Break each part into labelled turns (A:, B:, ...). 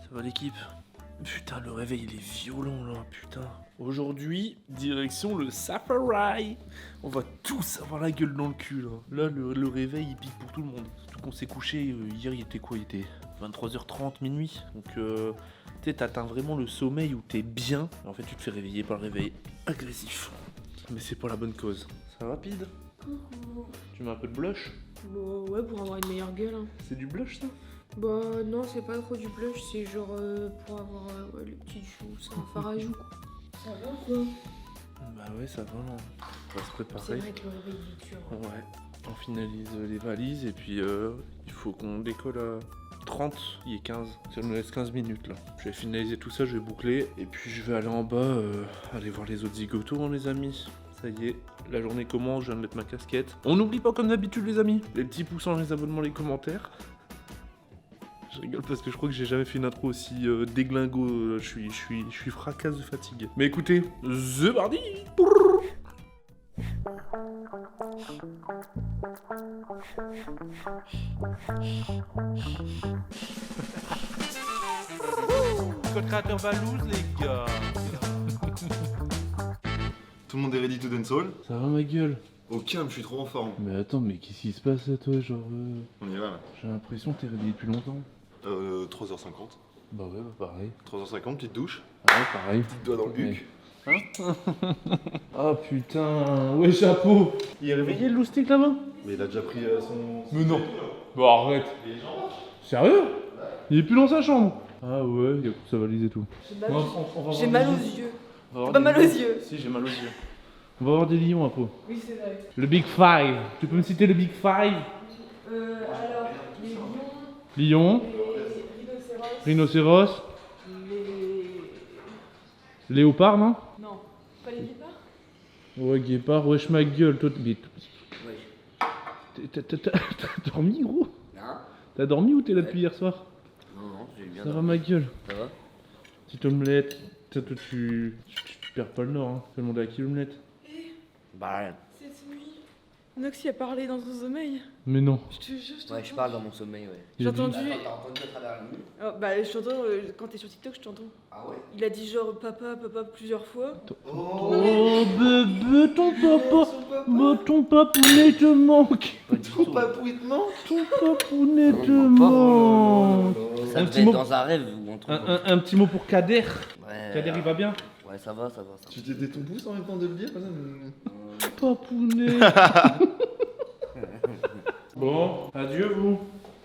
A: Ça va l'équipe? Putain, le réveil il est violent là, putain. Aujourd'hui, direction le Safari. On va tous avoir la gueule dans le cul là. Là, le réveil il pique pour tout le monde. Surtout qu'on s'est couché hier, il était quoi? Il était 23h30, minuit. Donc, tu sais, t'atteins vraiment le sommeil où t'es bien. Et en fait, tu te fais réveiller par le réveil agressif. Mais c'est pour la bonne cause. Ça va, Pide?
B: Coucou.
A: Tu mets un peu de blush?
B: Bah ouais, pour avoir une meilleure gueule. Hein.
A: C'est du blush ça?
B: Bah non, c'est pas trop du blush, c'est genre pour avoir ouais, les petites joues, c'est un fard à joues quoi. Ça va quoi?
A: Bah ouais, ça va. On va se
B: C'est
A: préparer.
B: vrai que le réveil est dur.
A: Ouais, on finalise les valises et puis il faut qu'on décolle à 30, il est 15. Ça nous laisse 15 minutes là. Je vais finaliser tout ça, je vais boucler et puis je vais aller en bas, aller voir les autres zigotos hein, les amis. Ça y est, la journée commence, je viens de mettre ma casquette. On n'oublie pas comme d'habitude les amis, les petits pouces, les abonnements, les commentaires. Je rigole parce que je crois que j'ai jamais fait une intro aussi déglingo, je suis fracasse de fatigue. Mais écoutez, The Bardi. Code créateur Valouz les gars.
C: Tout le monde est ready to dance all.
A: Ça va ma gueule?
C: Au calme, je suis trop en forme.
A: Mais attends, mais qu'est-ce qui se passe à toi genre
C: On y va là.
A: J'ai l'impression que t'es réveillé depuis longtemps.
C: 3h50.
A: Bah ouais, bah pareil.
C: 3h50, petite douche.
A: Ah ouais, pareil.
C: Petite doigt dans le huc.
A: Ah putain, ouais chapeau. Il est réveillé le loustic là-bas?
C: Mais il a déjà pris son...
A: Mais non. Bon arrête. Sérieux? Il est plus dans sa chambre? Ah ouais, il a pris sa valise et tout.
B: J'ai mal aux yeux. J'ai pas mal aux yeux.
A: Si, j'ai mal aux yeux. On va avoir des lions après.
B: Oui, c'est vrai.
A: Le Big Five. Tu peux me citer le Big Five?
B: Alors, les lions,
A: Lion,
B: les rhinocéros,
A: rhinocéros,
B: les...
A: léopard, non?
B: Non, pas les guépards?
A: Ouais, guépard, wesh ma gueule, toi. Mais... T'as dormi, gros?
D: Non,
A: T'as dormi ou t'es là depuis hier soir?
D: non, j'ai bien
A: Ça va
D: dormi.
A: ma gueule.
D: Ça va?
A: Petite omelette. Toi, tu perds pas le nord, hein. Tu vas demander à qui l'omelette?
D: Bah rien.
B: Cette nuit, Nox y a parlé dans son sommeil.
A: Mais non.
B: Je te jure, je
D: Ouais, je parle dans mon sommeil, ouais.
B: J'ai entendu.
D: T'as entendu à travers la nuit?
B: Oh, bah, je t'entends, quand t'es sur TikTok, je t'entends.
D: Ah ouais?
B: Il a dit genre papa, papa plusieurs fois.
A: Oh bébé, ton papa, ton papounet te manque.
D: Pas du tout.
C: papou, il te manque.
A: Ton papounet te
D: Non, pas.
A: manque.
D: Ça
A: Un
D: devait
A: petit
D: être
A: mot-
D: dans un rêve ou un truc.
A: Un petit mot pour Kader.
D: Ouais.
A: Kader, il va bien?
D: Ouais, ça va, ça va. Ça
C: Tu t'étais ton pouce en même temps de le dire comme ça
A: Papounet. Bon, adieu vous.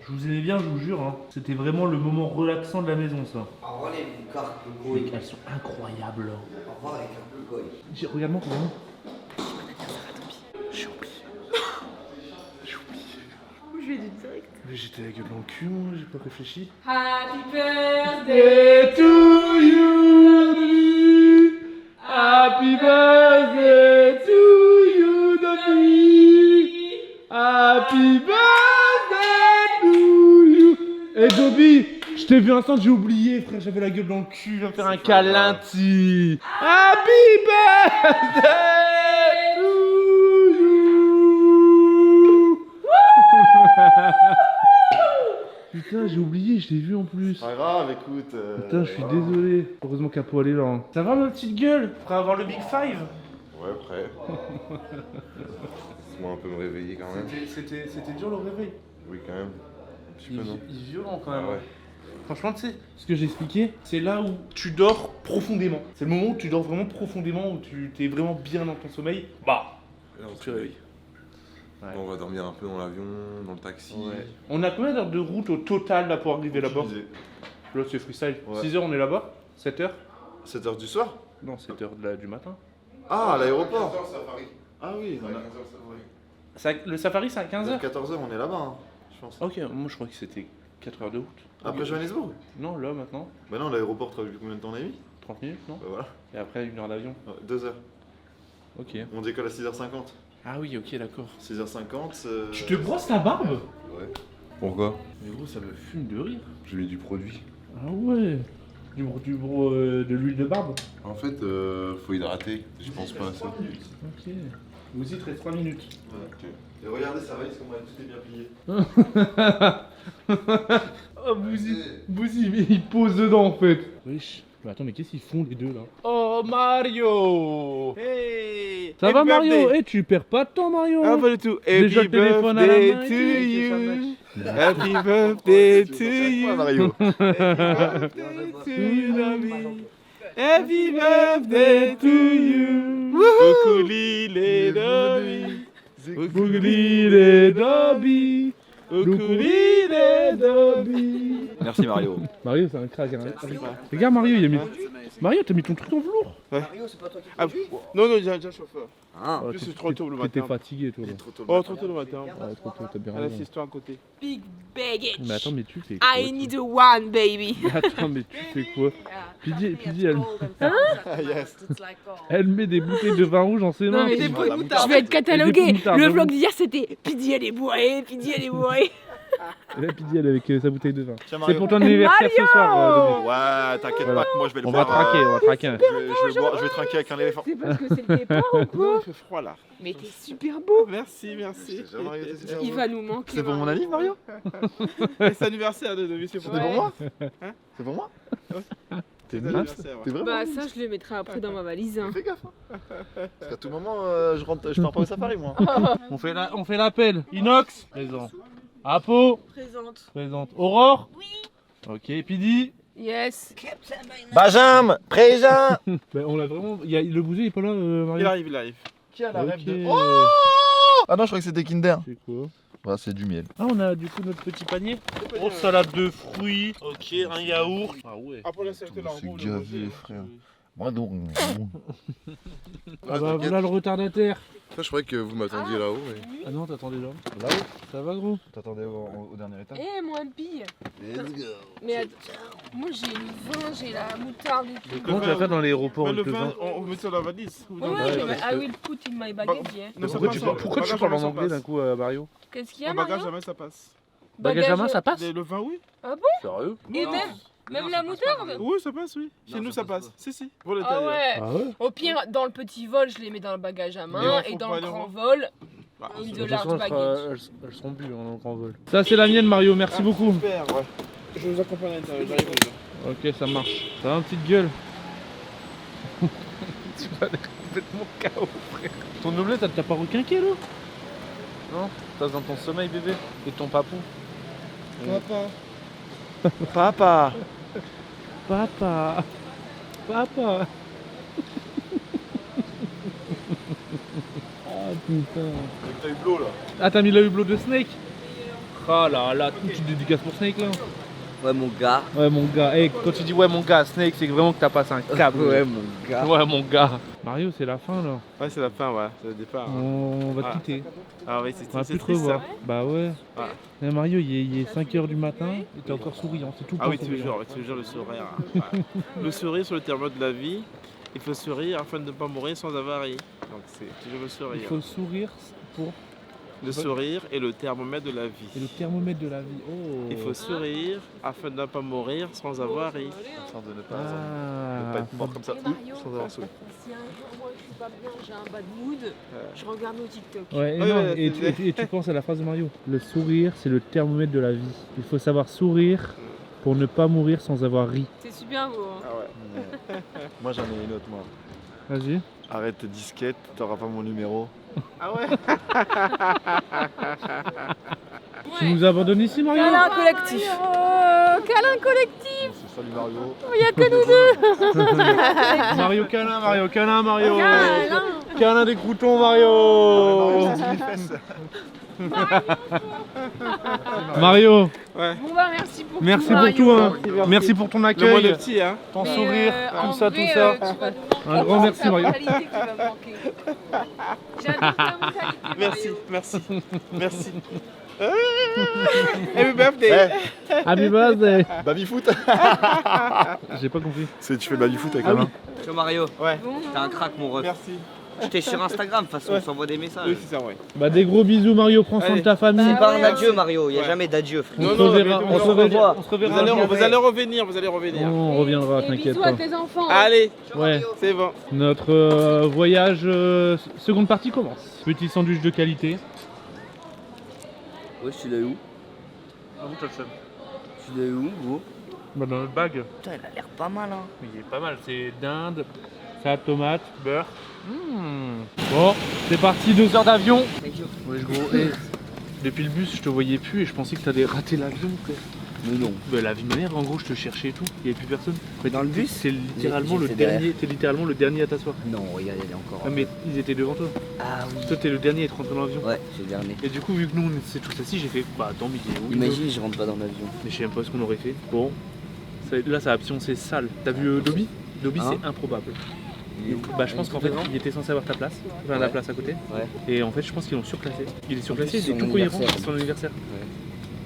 A: Je vous aimais bien, je vous jure. Hein. C'était vraiment le moment relaxant de la maison, ça.
D: Au revoir les cartes de
A: Mec,
D: Goï.
A: elles sont incroyables.
D: Au revoir les cartes de Goï.
A: Regarde-moi, regarde-moi. J'ai oublié. J'ai oublié.
B: Je vais du direct.
A: Mais j'étais la gueule dans le cul, moi, j'ai pas réfléchi.
B: Happy birthday!
A: to you, happy birthday to you, Dobby. Happy birthday to you. Eh Dobby, je t'ai vu un instant, j'ai oublié, frère, j'avais la gueule dans le cul, viens me faire un câlin, ti. Happy birthday to you. Putain, j'ai oublié, je t'ai vu en plus.
C: Pas grave, écoute.
A: Putain, je suis désolé. Heureusement qu'Apo elle est là. Hein. Ça va ma petite gueule? Prêt à avoir le Big Five?
C: Ouais, prêt. Laisse-moi un peu me réveiller quand même.
A: C'était dur le réveil.
C: Oui, quand même. Un petit peu, non?
A: Il est violent quand même.
C: Ah ouais.
A: Franchement, tu sais, ce que j'ai expliqué, c'est là où tu dors profondément. C'est le moment où tu dors vraiment profondément, où tu t'es vraiment bien dans ton sommeil. Bah,
C: Et là, on se
A: tu réveilles.
C: réveille.
A: Ouais.
C: On va dormir un peu dans l'avion, dans le taxi.
A: Ouais. On a combien d'heures de route au total là pour arriver là-bas?
C: Utilisé.
A: Là, c'est freestyle.
C: Ouais.
A: 6 heures, on est là-bas? 7 heures?
C: 7h du soir?
A: Non, 7 heures du matin.
C: Ah, à l'aéroport. Ah oui, on a...
A: Le safari, c'est à 15
C: Vers
A: heures?
C: 14h, on est là-bas, hein, je pense.
A: Ok, moi je crois que c'était 4 heures de route.
C: Après Johannesburg?
A: Non, là maintenant.
C: Bah non, l'aéroport, t'as vu combien de temps on a mis?
A: 30 minutes, non?
C: Bah voilà.
A: Et après 1 heure d'avion.
C: 2h.
A: Ok.
C: On décolle à 6h50.
A: Ah oui, ok, d'accord.
C: 6h50.
A: Tu te brosses la barbe?
C: Ouais. Pourquoi?
A: Mais gros, ça me fume de rire.
C: J'ai mis du produit.
A: Ah ouais. De l'huile de barbe?
C: En fait, faut hydrater. Je pense pas assez.
A: Ok. Vous y, il te reste 3 minutes.
C: Ok. Et regardez, ça va, comment tout est bien plié.
A: Oh, Bouzy, mais il pose dedans en fait. Wesh. Mais attends, mais qu'est-ce qu'ils font les deux là? Oh Mario!
E: Hey!
A: Ça va Mario? Eh, tu perds pas de temps Mario?
E: Ah, pas du tout.
A: Déjà le téléphone à la main.
E: to you. Happy birthday to you.
C: Mario.
E: Happy birthday to you. Ukulele Dobby.
A: Ukulele Dobby. Ukulele Dobby.
F: Merci Mario.
A: Mario, c'est un crack. Hein. Regarde Mario, il a mis. Mario, t'as mis ton truc en velours.
D: Mario, c'est pas toi qui
E: Ah, non, j'ai un chauffeur.
D: Ah,
E: Plus c'est trop tôt le matin.
A: T'étais fatigué toi. Là.
E: Oh, trop tôt le matin.
A: Ouais, trop tôt, t'as bien
E: Allez,
A: raison.
E: assise-toi à côté.
B: Big baggage.
A: Mais attends, mais tu fais quoi?
B: I need a one, baby.
A: Attends, mais tu fais quoi? Pidi,
E: Yes.
A: elle met des bouteilles de vin rouge en ses mains.
B: Non, mais
A: puis-
B: je vais être catalogué.
A: moutardes,
B: Le
A: j'avoue.
B: vlog d'hier, c'était Pidi, elle est bourrée, Pidi, elle est bourrée.
A: Et là, Pidi, elle est avec sa bouteille de vin.
F: Tiens
A: C'est
F: Mario.
A: pour ton anniversaire ce soir, Dominique.
F: Ouais, t'inquiète
A: Voilà.
F: pas que moi je vais le
A: On
F: faire.
A: va traquer, on va traquer.
F: Je vais trinquer avec un éléphant.
B: C'est parce que c'est le départ ou
E: Non,
B: quoi?
E: il fait froid là.
B: Mais t'es super beau.
E: Merci, merci.
B: Il va nous manquer.
F: C'est pour mon anniv Mario?
E: C'est l'anniversaire de monsieur
F: C'est pour moi? C'est pour moi?
E: C'est
A: mince.
E: l'anniversaire.
F: T'es vraiment?
B: Bah, ça, je le mettrai après dans ma valise. hein.
F: Fais gaffe. Hein. Parce qu'à tout moment, je pars pas au safari moi.
A: On fait l'appel. Inox, présent. Apo,
B: Présente.
A: présente. Aurore? Oui. Ok, Pidi?
B: Yes.
F: Benjamin, présent.
A: Ben, on l'a vraiment. Le bouger il est pas là, Mario?
E: Il arrive, il arrive.
F: Qui a la rêve de...
A: Ok.
F: Ah non, je crois que c'était Kinder.
A: C'est quoi?
F: Ouais, c'est du miel.
A: Ah, on a du coup notre petit panier. Oh, salade de fruits. Ok, un yaourt. Ah ouais.
E: Ah, pour l'instant, là, en
F: C'est
E: gros, le
F: gavé,
E: rosé,
F: frère. Moi donc.
A: Ah bah voilà le retardataire.
C: Je croyais que vous m'attendiez là-haut. Mais...
A: Ah non, t'attendais là. Là-haut? Ça va gros?
F: T'attendais au dernier étage?
B: Eh, moi, pille. Mais attends, moi, j'ai le vin, j'ai la moutarde et tout.
A: Comment tu vas faire dans l'aéroport
E: Mais
A: avec
E: le
A: le
E: vin,
A: vin?
E: on met sur la valise. Ou dans
B: Ouais,
E: le
B: ouais,
E: bagage.
B: mais I will put in my baggage, yeah.
E: Non, ça
A: Pourquoi
E: passe,
A: tu
E: ça.
A: parles, pourquoi tu
E: Bagage
A: parles
E: à
A: en
E: main, ça
A: anglais d'un
E: passe.
A: coup, Mario?
B: Qu'est-ce qu'il y a,
E: Le bagage
B: Mario?
E: à main, ça passe.
A: Bagage à main, ça passe?
E: Le vin, oui.
A: Sérieux?
B: Et même la moutarde?
E: Oui, ça passe, oui. Chez nous, ça passe. Si, si. Pour
B: Ah
E: l'intérieur.
B: ouais.
A: Ah ouais?
B: Au pire, dans le petit vol, je les mets dans le bagage à
E: Mais
B: main.
E: faut
B: Et dans
E: pas
B: le
E: les
B: grand
E: rendre.
B: vol,
E: Bah,
B: in
A: De
B: the
A: toute
B: large
A: façon,
B: baggage.
A: elles seront bues en grand vol. Ça, c'est la mienne, Mario. Merci beaucoup.
E: Super, ouais. Je vous accompagne à l'intérieur, j'arrive déjà.
A: Ok, ça marche. Ça va, une petite gueule? Tu vas l'air complètement KO, frère. Ton omelette, t'as pas requinqué, là? Non? T'as dans ton sommeil, bébé? Et ton papou?
E: Papa.
A: Papa. Papa. Ah putain.
F: T'as eu l'eau là.
A: Ah, t'as mis le hublot de Snake? Ah là là, une petite dédicace pour Snake là.
D: Ouais, mon gars.
A: Ouais, mon gars. Hey, quand tu dis ouais, mon gars, Snake, c'est vraiment que t'as passé un câble.
D: Ouais, mon gars.
A: Ouais, mon gars. Mario, c'est la fin là.
E: Ouais, c'est la fin, ouais. C'est le départ.
A: On va te
E: Ah.
A: quitter.
E: Ah oui, c'est
A: On va
E: c'est
A: plus te
E: triste,
A: revoir.
E: ça.
A: Bah ouais.
E: Ah.
A: Mais Mario, il est 5h du matin et t'es encore souriant. C'est tout le
E: Ah
A: temps
E: oui,
A: souriant.
E: toujours le sourire. Ouais. Le sourire sur le terme de la vie. Il faut sourire afin de ne pas mourir sans avarie. Donc c'est toujours le
A: Il
E: sourire.
A: faut sourire pour.
E: Le sourire est le thermomètre de la
A: Et
E: vie.
A: le thermomètre de la vie. Oh.
E: Il faut sourire afin de ne pas mourir sans avarie.
F: Afin de ne pas,
A: Ah.
F: être mort comme ça.
B: Mario,
F: Sans avoir souri.
B: si un jour moi je suis pas bien, j'ai un bad mood, je regarde nos TikTok.
A: Ouais, et,
E: Ouais,
A: non,
E: ouais,
A: et,
E: c'est-
A: tu penses à la phrase de Mario. Le sourire, c'est le thermomètre de la vie. Il faut savoir sourire pour ne pas mourir sans avoir ri.
B: C'est super beau. Hein.
E: Ah ouais.
F: Moi j'en ai une autre moi.
A: Vas-y.
F: Arrête tes disquettes, t'auras pas mon numéro.
E: Ah ouais.
A: Tu nous abandonnes ici, Mario?
B: Câlin collectif. Câlin collectif.
F: Salut Mario.
B: Il n'y a que nous deux.
A: Mario câlin, Mario câlin, Mario.
B: Câlin.
A: Câlin des croutons, Mario. Mario,
E: Ouais.
B: Bon bah merci pour
A: merci
B: tout,
A: pour
B: Mario.
A: tout. Hein. Merci pour ton
E: Le moins
A: accueil,
E: le petit, hein.
A: ton
B: Mais,
A: sourire,
B: en
A: tout ça,
B: vrai,
A: tout ça.
B: tu vas nous
A: Un grand merci,
B: C'est la
A: Mario.
B: mentalité qui va me manquer. J'adore ta mentalité,
E: Merci,
B: Mario.
E: merci, merci. Happy birthday.
A: Happy birthday.
F: Baby foot.
A: J'ai pas compris.
F: C'est tu fais baby foot avec
A: Ah
F: la
A: oui.
F: main.
D: Ciao Mario,
E: Ouais,
B: Bon,
D: t'es un crack mon ref.
E: merci.
D: J'étais sur Instagram, de toute façon,
E: Ouais.
D: on s'envoie des messages.
E: Oui, c'est ça, ouais.
A: Bah des gros bisous, Mario. Prends soin de
E: Allez.
A: ta famille.
D: C'est pas un
B: ouais,
D: adieu Mario, y a
E: Ouais.
D: jamais d'adieu frère.
A: On
E: Non,
A: se
E: non,
A: reverra.
E: mais
A: On se
E: on
A: reverra. On se
E: Vous
A: reverra.
E: allez,
A: bientôt.
E: vous allez revenir, vous allez revenir.
A: On reviendra,
B: Et
A: t'inquiète
B: bisous
A: pas.
B: à tes enfants.
E: Allez,
A: Ouais.
E: c'est bon.
A: Notre voyage seconde partie commence. Petit sandwich de qualité.
D: Ouais, tu l'as eu où?
A: Ah vous, t'as le seum.
D: Tu l'as eu où, gros?
A: Bah dans notre bag.
D: Putain, il a l'air pas mal, hein.
A: Il est pas mal, c'est dinde, salade tomate, beurre. Bon, c'est parti, 2 heures d'avion. Ouais, gros, hey, depuis le bus, je te voyais plus et je pensais que t'avais raté l'avion, frère.
D: Mais non.
A: Bah, la vie de ma mère, en gros, je te cherchais et tout, il n'y avait plus personne.
D: Dans le bus?
A: C'est littéralement,
D: J'étais derrière.
A: t'es littéralement le dernier à t'asseoir.
D: Non, regarde, il est encore.
A: Ah, mais ils étaient devant toi.
D: Ah oui.
A: Toi, t'es le dernier à être rentré dans l'avion.
D: Ouais, c'est le dernier.
A: Et du coup, vu que nous, on s'est tous assis, j'ai fait, bah attends, mais il est où?
D: Imagine, je rentre pas dans l'avion.
A: Mais je sais même pas ce qu'on aurait fait. Bon, là, ça a pioncé sale. T'as vu Dobby? Dobby,
D: Hein?
A: c'est improbable. Bah, je pense qu'en fait, il était censé avoir ta place, enfin la
D: Ouais.
A: place à côté.
D: Ouais.
A: Et en fait, je pense qu'ils l'ont surclassé. Il est surclassé,
D: plus,
A: il est
D: son
A: tout cohérent
D: anniversaire.
A: sur son anniversaire.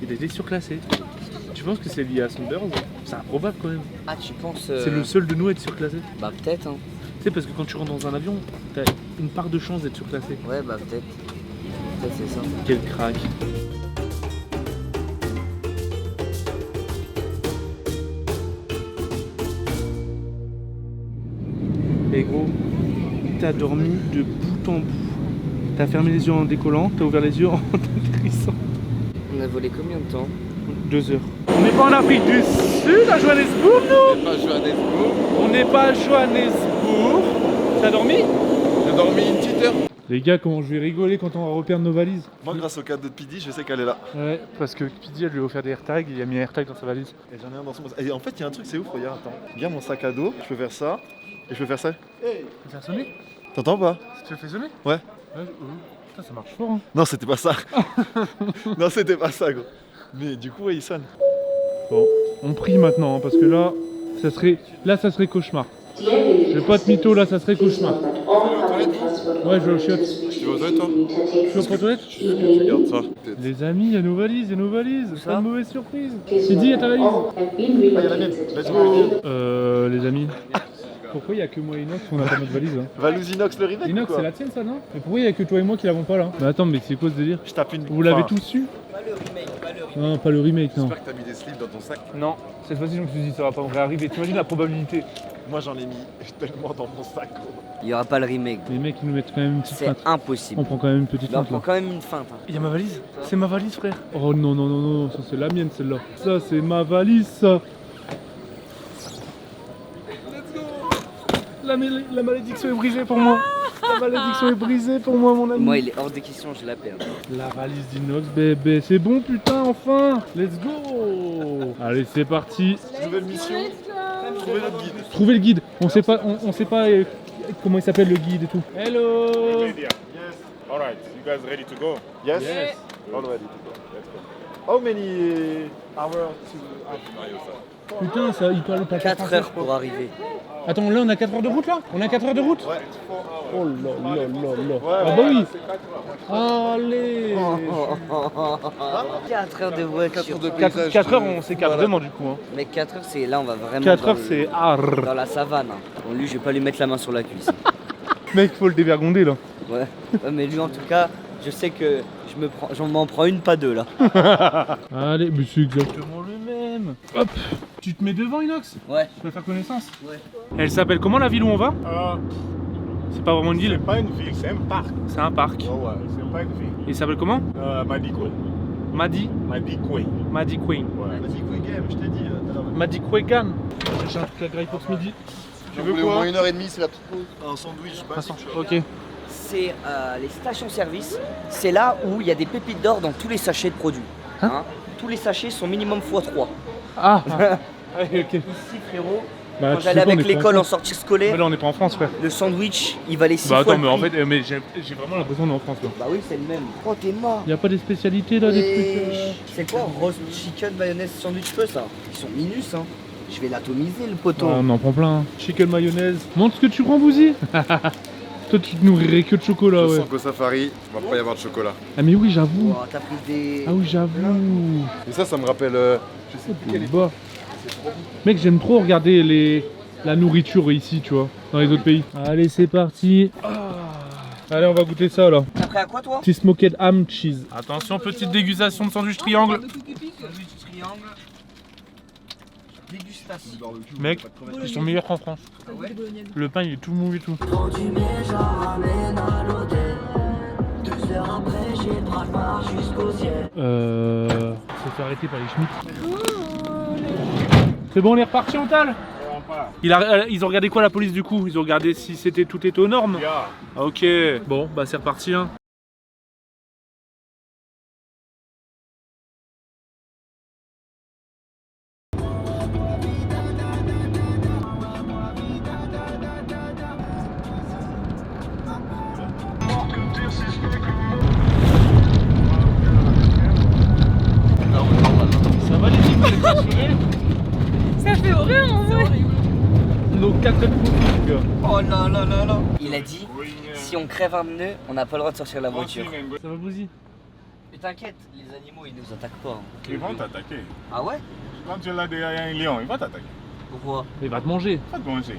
A: Il a été surclassé. Tu penses que c'est lié à son beurre? C'est improbable quand même.
D: Ah, tu penses.
A: C'est le seul de nous à être surclassé.
D: Bah, peut-être, hein.
A: Tu sais, parce que quand tu rentres dans un avion, t'as une part de chance d'être surclassé.
D: Ouais, bah, peut-être. Peut-être c'est ça.
A: Quel crack. Et gros, t'as dormi de bout en bout. T'as fermé les yeux en décollant, t'as ouvert les yeux en atterrissant.
D: On a volé combien de temps?
A: 2 heures. On n'est pas en Afrique du Sud, à Johannesburg, nous.
C: Pas Johannesburg.
A: On n'est pas à Johannesburg. T'as dormi?
C: J'ai dormi une petite heure.
A: Les gars, comment je vais rigoler quand on va reperdre nos valises.
F: Moi, grâce au cadeau de Pidi, je sais qu'elle est là.
A: Ouais, parce que Pidi, elle lui a offert des AirTags, il a mis un AirTag dans sa valise.
F: Et j'en ai un dans son. Et en fait, il y a un truc, c'est ouf, regarde, attends. Regarde mon sac à dos, je peux faire ça. Et je peux faire ça.
A: Tu peux faire sonner?
F: T'entends pas?
A: Tu le fais sonner?
F: Ouais.
A: Putain, ça marche fort, hein.
F: Non, c'était pas ça. Non, c'était pas ça, gros. Mais du coup, ouais, il sonne.
A: Bon, on prie maintenant, hein, parce que là, ça serait cauchemar. Je vais pas te mytho, là, ça serait cauchemar. Ouais, je vais aux chiottes.
C: Tu vas aux toilettes, toi?
A: Tu vas aux toilettes?
C: Tu regardes ça.
A: Les amis, il y a nos valises, pas de mauvaise surprise. Pidi, il y a ta valise.
F: Ah, il y a la mienne. Let's go.
A: Les amis. Pourquoi il y a que moi et Inox qu'on a pas notre valise là?
F: Valouz Inox le remake.
A: Inox,
F: ou quoi
A: c'est la tienne ça, non? Mais pourquoi il y a que toi et moi qui l'avons pas là? Mais attends, mais c'est quoi ce délire?
F: Je tape une.
A: Vous l'avez
F: Enfin,
A: tous su?
D: Pas le remake, pas le remake.
A: Non, pas le remake, non.
C: J'espère que t'as mis des slips dans ton sac.
A: Non, cette fois-ci je me suis dit ça va pas me réarriver. T'imagines la probabilité?
F: Moi, j'en ai mis tellement dans mon sac, gros.
D: Il y aura pas le remake.
A: Les mecs ils nous mettent quand même une petite
D: C'est
A: feinte.
D: impossible.
A: On prend quand même une petite
D: Là, on
A: feinte
D: prend
A: là.
D: quand même une feinte. Hein.
A: Il y a ma valise? C'est ma valise frère. Oh non non non non, ça c'est la mienne celle-là. Ça c'est ma valise ça. La malédiction est brisée pour moi. La malédiction est brisée pour moi mon ami.
D: Moi, il est hors de question, je la perds.
A: La valise d'Inox bébé, c'est bon putain enfin. Let's go. Allez c'est parti.
F: Nouvelle mission. Trouver notre guide.
A: Trouver le guide. On sait pas comment il s'appelle le guide et tout. Hello.
G: Yes. All right, you guys ready to go?
F: Yes. All ready to go. Let's go. How many hours to
A: Putain ça il parle pas
D: 4 heures pour arriver.
A: Attends là on a 4 heures de route là? On a 4 heures de route?
F: Ouais.
A: Oh là là là là.
F: Ouais,
A: Ah bah oui. Allez.
D: 4 heures de voiture.
C: 4 heures de paysage.
A: 4 heures on s'écarte vraiment du coup. Hein.
D: Mais 4 heures, c'est là, on va vraiment.
A: 4
D: dans
A: heures
D: le-
A: c'est hard.
D: Dans la savane. Hein. Bon, lui, je vais pas lui mettre la main sur la cuisse.
A: Mec faut le dévergonder là.
D: Ouais. Ouais, mais lui, en tout cas, je sais que j'en m'en prends une, pas deux là.
A: Allez, mais c'est exactement le même. Hop. Tu te mets devant Inox?
D: Ouais.
A: Tu peux faire connaissance?
D: Ouais.
A: Elle s'appelle comment la ville où on va? C'est pas vraiment une
G: C'est
A: ville,
G: pas une ville, c'est un parc.
A: c'est un parc.
G: Oh ouais, c'est pas une ville.
A: Et il s'appelle comment?
G: Madikwe.
A: Madikwe.
G: Ouais.
F: Vas-y, quick game, je t'ai dit.
A: Madikwegan. J'ai un truc à graille pour ce midi.
C: Tu veux au moins 1h30, c'est la petite pause.
F: Un sandwich,
A: Passons.
F: basique.
A: Ok.
D: C'est les stations-service. C'est là où il y a des pépites d'or dans tous les sachets de produits. Hein. Tous les sachets sont minimum x3.
A: Ah. Ok.
D: Ici, frérot,
A: Bah,
D: quand
A: tu sais
D: j'allais
A: quoi, on
D: avec
A: est pas
D: l'école en
A: France.
D: sortie
A: Mais
D: scolaire,
A: là on n'est pas en France frère.
D: le sandwich, il valait 6
A: Bah
D: fois
A: attends
D: le
A: mais en
D: prix.
A: fait j'ai vraiment l'impression qu'on est en France là.
D: Bah oui, c'est le même. Oh, t'es mort.
A: Y a pas des spécialités là, des
D: Et
A: trucs
D: c'est quoi roast chicken mayonnaise sandwich feu ça? Ils sont minus hein. Je vais l'atomiser le poteau.
A: Ah, on en prend plein. Chicken mayonnaise. Montre ce que tu prends Bouzy. Toi tu te nourrirais que de chocolat
C: Je
A: ouais.
C: sens qu'au safari, il va pas y avoir de chocolat.
A: Ah mais oui j'avoue.
D: Oh, t'as pris des.
A: Ah oui j'avoue.
C: Et ça me rappelle. Je sais plus quelle époque.
A: Bah. Mec j'aime trop regarder la nourriture ici tu vois, dans les autres pays. Allez c'est parti. Allez on va goûter ça là.
D: T'as pris à quoi toi?
A: Petit smoked ham cheese. Attention petite dégustation de sandwich triangle.
D: Sandwich triangle. Dégustation.
A: Mec, ils sont meilleurs qu'en France.
D: Ah ouais?
A: Le pain il est tout mou et tout. Se fait arrêter par les Schmitt.
H: C'est bon, on est reparti, Antal?
G: On part.
H: Ils ont regardé quoi la police du coup? Ils ont regardé si tout était aux normes?
G: Yeah.
H: Ok, bon, bah c'est reparti. Hein. Ça va les filles, vous êtes rassurés?
B: Ça fait horreur en vrai.
H: Nos 4 gars.
D: Oh non, non, non, non. Il a dit, si on crève un pneu, on n'a pas le droit de sortir de la voiture.
H: Ça va Bouzy?
D: Mais t'inquiète, les animaux ils nous attaquent pas. Hein.
G: Ils vont t'attaquer.
D: Ah ouais?
G: Quand tu es là derrière un lion, il va t'attaquer.
D: Pourquoi?
H: Il va te manger.
G: Il va te manger.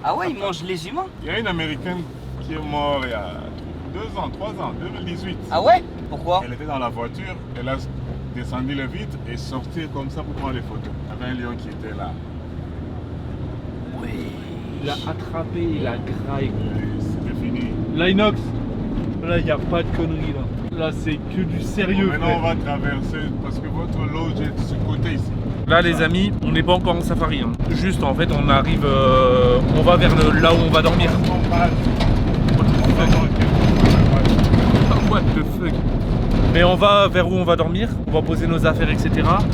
D: Ah ouais, ils mangent les humains?
G: Il y a une américaine qui est morte il y a 2 ans, 3 ans, 2018.
D: Ah ouais? Pourquoi?
G: Elle était dans la voiture, elle a descendu le vitre et sorti comme ça pour prendre les photos. Il y avait un lion qui était là.
D: Oui.
H: Il a attrapé, il a graillé.
G: Et c'était fini.
H: L'Inox, là il n'y a pas de conneries là. Là c'est que du sérieux.
G: Bon, maintenant on va traverser parce que votre loge est de ce côté ici.
H: Là les amis, on n'est pas encore en safari. Hein. Juste en fait on arrive, on va vers là où on va dormir.
G: On passe. On va dans le
H: What the fuck. Mais on va vers où on va dormir, on va poser nos affaires, etc.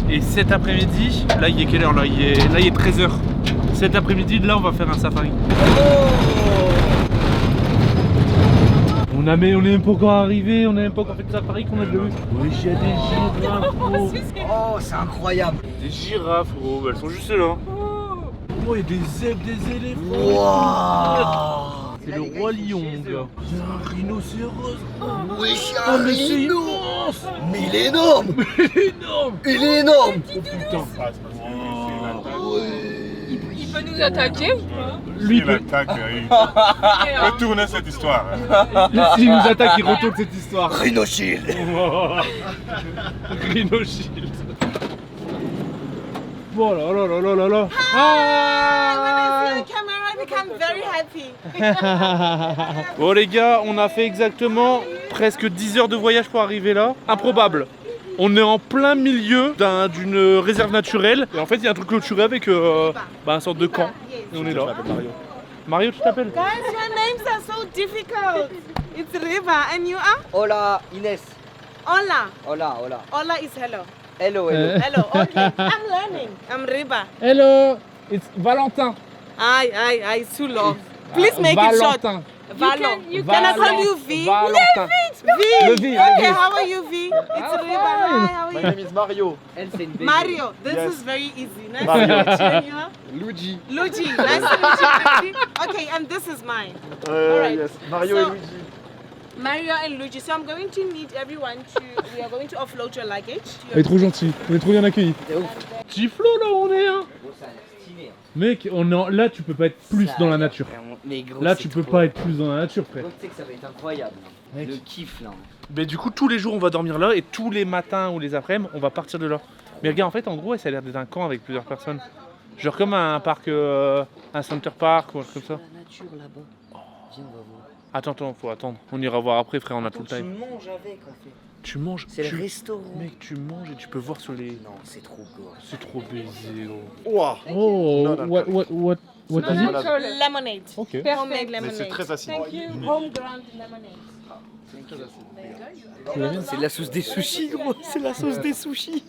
H: Et cet après-midi, là il est quelle heure là il est 13h. Cet après-midi, là on va faire un safari. On n'est même pas encore arrivé, on n'a même pas encore fait de safari qu'on a déjà vu. Oui, il y a des girafes.
D: Oh, c'est incroyable.
H: Des girafes, oh, elles sont juste là. Oh, il y a des zèbres, des éléphants.
D: Wow.
H: C'est le roi lion, gars. Il y a un rhinocéros.
D: Oui,
H: Oh, mais c'est immense.
D: Mais il est énorme.
H: Il est énorme.
D: Il est énorme.
H: Oh putain.
B: Il peut nous attaquer ou pas?
G: Lui, il attaque. Il peut tourner cette histoire.
H: S'il nous attaque, il retourne cette histoire.
D: Rhino Shield.
H: Rhino Shield. Oh là là là là là là. Ah, bon les gars, on a fait exactement presque 10 heures de voyage pour arriver là. Improbable. On est en plein milieu d'une réserve naturelle. Et en fait, il y a un truc clôturé avec un sorte de camp. Et on est là. Mario. Mario, tu t'appelles?
I: Guys, your names are so difficult. It's Riva, and you are?
D: Hola, Inès.
I: Hola.
D: Hola, hola.
I: Hola is hello.
D: Hello, hello.
I: Hello, okay. I'm learning. I'm Riva.
H: Hello, it's Valentin.
I: Aye, it's too long. Please make it short. Valo. Can I call you V?
H: Valentin.
I: V.
H: Le V,
I: Okay,
H: le V.
I: how are you, V? It's Riva. Hi, how are
C: My
I: you?
C: name is Mario.
D: Elle, c'est une belle.
I: Mario. This
C: Yes.
I: is very easy. Nice
C: Mario.
I: to meet you. And you are?
C: Luigi.
I: Luigi. Nice to meet you, Luigi. Okay, and this is mine. Alright.
C: Yes. Mario
I: So-
C: et Luigi.
I: Mario and Luigi. So I'm going to need everyone we are going to offload your luggage. to
H: Elle est
I: your-
H: trop gentille, on est trop bien accueillis.
D: C'est ouf.
H: Petit Flo là où on est hein.
D: Gros, ça a l'air stylé. Hein.
H: Mec, là tu peux pas être plus
D: Ça a
H: dans la
D: l'air
H: nature.
D: vraiment- Mais gros,
H: Là
D: c'est
H: tu peux
D: trop-
H: pas être plus dans la nature frère.
D: Gros, tu sais que ça va être incroyable. Là.
H: Mec.
D: Le kiff là.
H: Mais du coup tous les jours on va dormir là et tous les matins ou les après-midi on va partir de là. Mais regarde en fait en gros ça a l'air d'être un camp avec plusieurs personnes. Genre comme un parc, un center park ou un truc comme ça.
D: La nature là-bas. Viens, on va voir.
H: Attends, faut attendre. On ira voir après frère, on a tout le
D: Tu
H: time.
D: manges avec en fait.
H: Tu manges,
D: C'est
H: tu...
D: le restaurant.
H: Mec tu manges et tu peux voir sur les...
D: Non, c'est trop beau.
H: C'est trop baisé gros.
C: Ouah.
H: Oh,
C: Non, non,
H: what is it?
I: Lemonade.
H: Ok.
I: Homemade lemonade.
C: Mais c'est très facile.
I: Thank you. Home ground lemonade.
D: C'est la sauce des sushis, gros. C'est la sauce des sushis.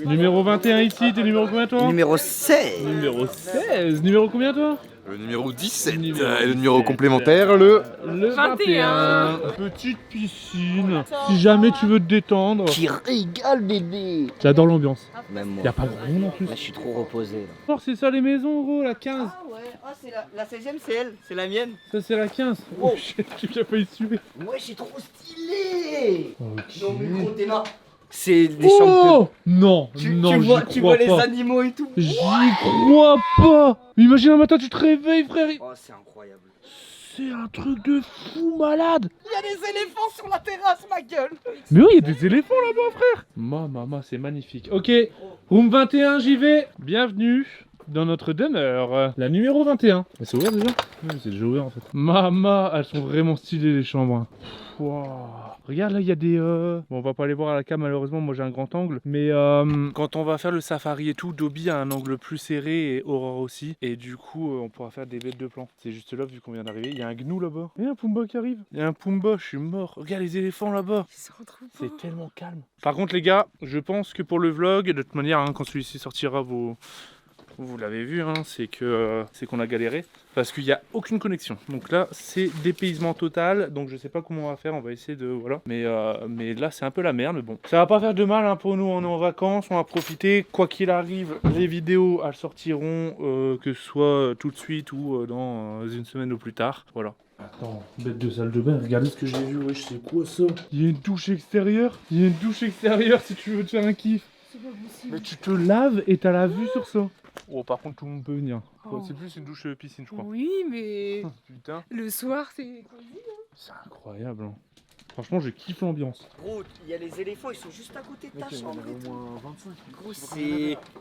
H: Numéro 21 ici, t'es numéro combien toi?
D: Numéro 16.
H: Numéro 16. Numéro combien toi?
C: Le numéro 17.
H: Numéro
C: Et le numéro complémentaire, le...
H: Le
B: 21.
H: Petite piscine. Si jamais tu veux te détendre.
D: Qui régale, bébé.
H: J'adore l'ambiance.
D: Même moi.
H: Y'a pas grand monde en plus.
D: Là, je suis trop reposé. Là.
H: Alors c'est ça les maisons gros, la 15.
D: Ah ouais, oh, c'est la 16ème, c'est elle. C'est la mienne.
H: Ça c'est la 15. Oh shit, j'ai pas y suivre.
D: Ouais, c'est trop stylé.
H: Ok.
D: Non, mais gros, t'es là. C'est des chambres.
H: Oh non,
D: Tu
H: non,
D: vois,
H: j'y
D: tu
H: crois
D: vois les
H: pas.
D: animaux et tout.
H: J'y crois pas. Imagine un matin tu te réveilles frère.
D: Oh, c'est incroyable.
H: C'est un truc de fou malade.
D: Il y a des éléphants sur la terrasse, ma gueule.
H: Mais oui, il y a des éléphants là-bas frère. Maman, c'est magnifique. Ok, room 21, j'y vais. Bienvenue. dans notre demeure. La numéro 21. Mais c'est ouvert déjà? Oui, c'est déjà ouvert en fait. Mama, elles sont vraiment stylées les chambres. Hein. Wow. Regarde là, il y a des... Bon, on va pas aller voir à la cam malheureusement, moi j'ai un grand angle. Mais quand on va faire le safari et tout, Dobby a un angle plus serré et Aurore aussi. Et du coup, on pourra faire des bêtes de plans. C'est juste là, vu qu'on vient d'arriver. Il y a un gnou là-bas. Il y a un Pumba qui arrive. Il y a un Pumba, je suis mort. Regarde les éléphants là-bas. C'est tellement calme. Par contre les gars, je pense que pour le vlog, de toute manière, hein, quand celui-ci sortira, vous l'avez vu, hein, c'est qu'on a galéré parce qu'il n'y a aucune connexion. Donc là, c'est dépaysement total. Donc je sais pas comment on va faire. On va essayer de voilà. Mais là, c'est un peu la merde. Mais bon, ça va pas faire de mal hein, pour nous. On est en vacances, on va profiter. Quoi qu'il arrive, les vidéos elles sortiront que ce soit tout de suite ou dans une semaine ou plus tard. Voilà. Attends, bête de salle de bain, regardez ce que j'ai vu, wesh, c'est quoi ça? Il y a une douche extérieure. Il y a une douche extérieure si tu veux te faire un kiff.
B: C'est pas possible.
H: Mais tu te laves et t'as la vue sur ça. Oh, par contre, tout le monde peut venir.
B: Oh.
H: C'est plus une douche piscine, je crois.
B: Oui, mais
H: Putain.
B: le soir, c'est cosy.
H: C'est incroyable. Hein. Franchement, je kiffe l'ambiance.
D: Gros, il y a les éléphants, ils sont juste à côté de ta chambre.
F: Au moins 25.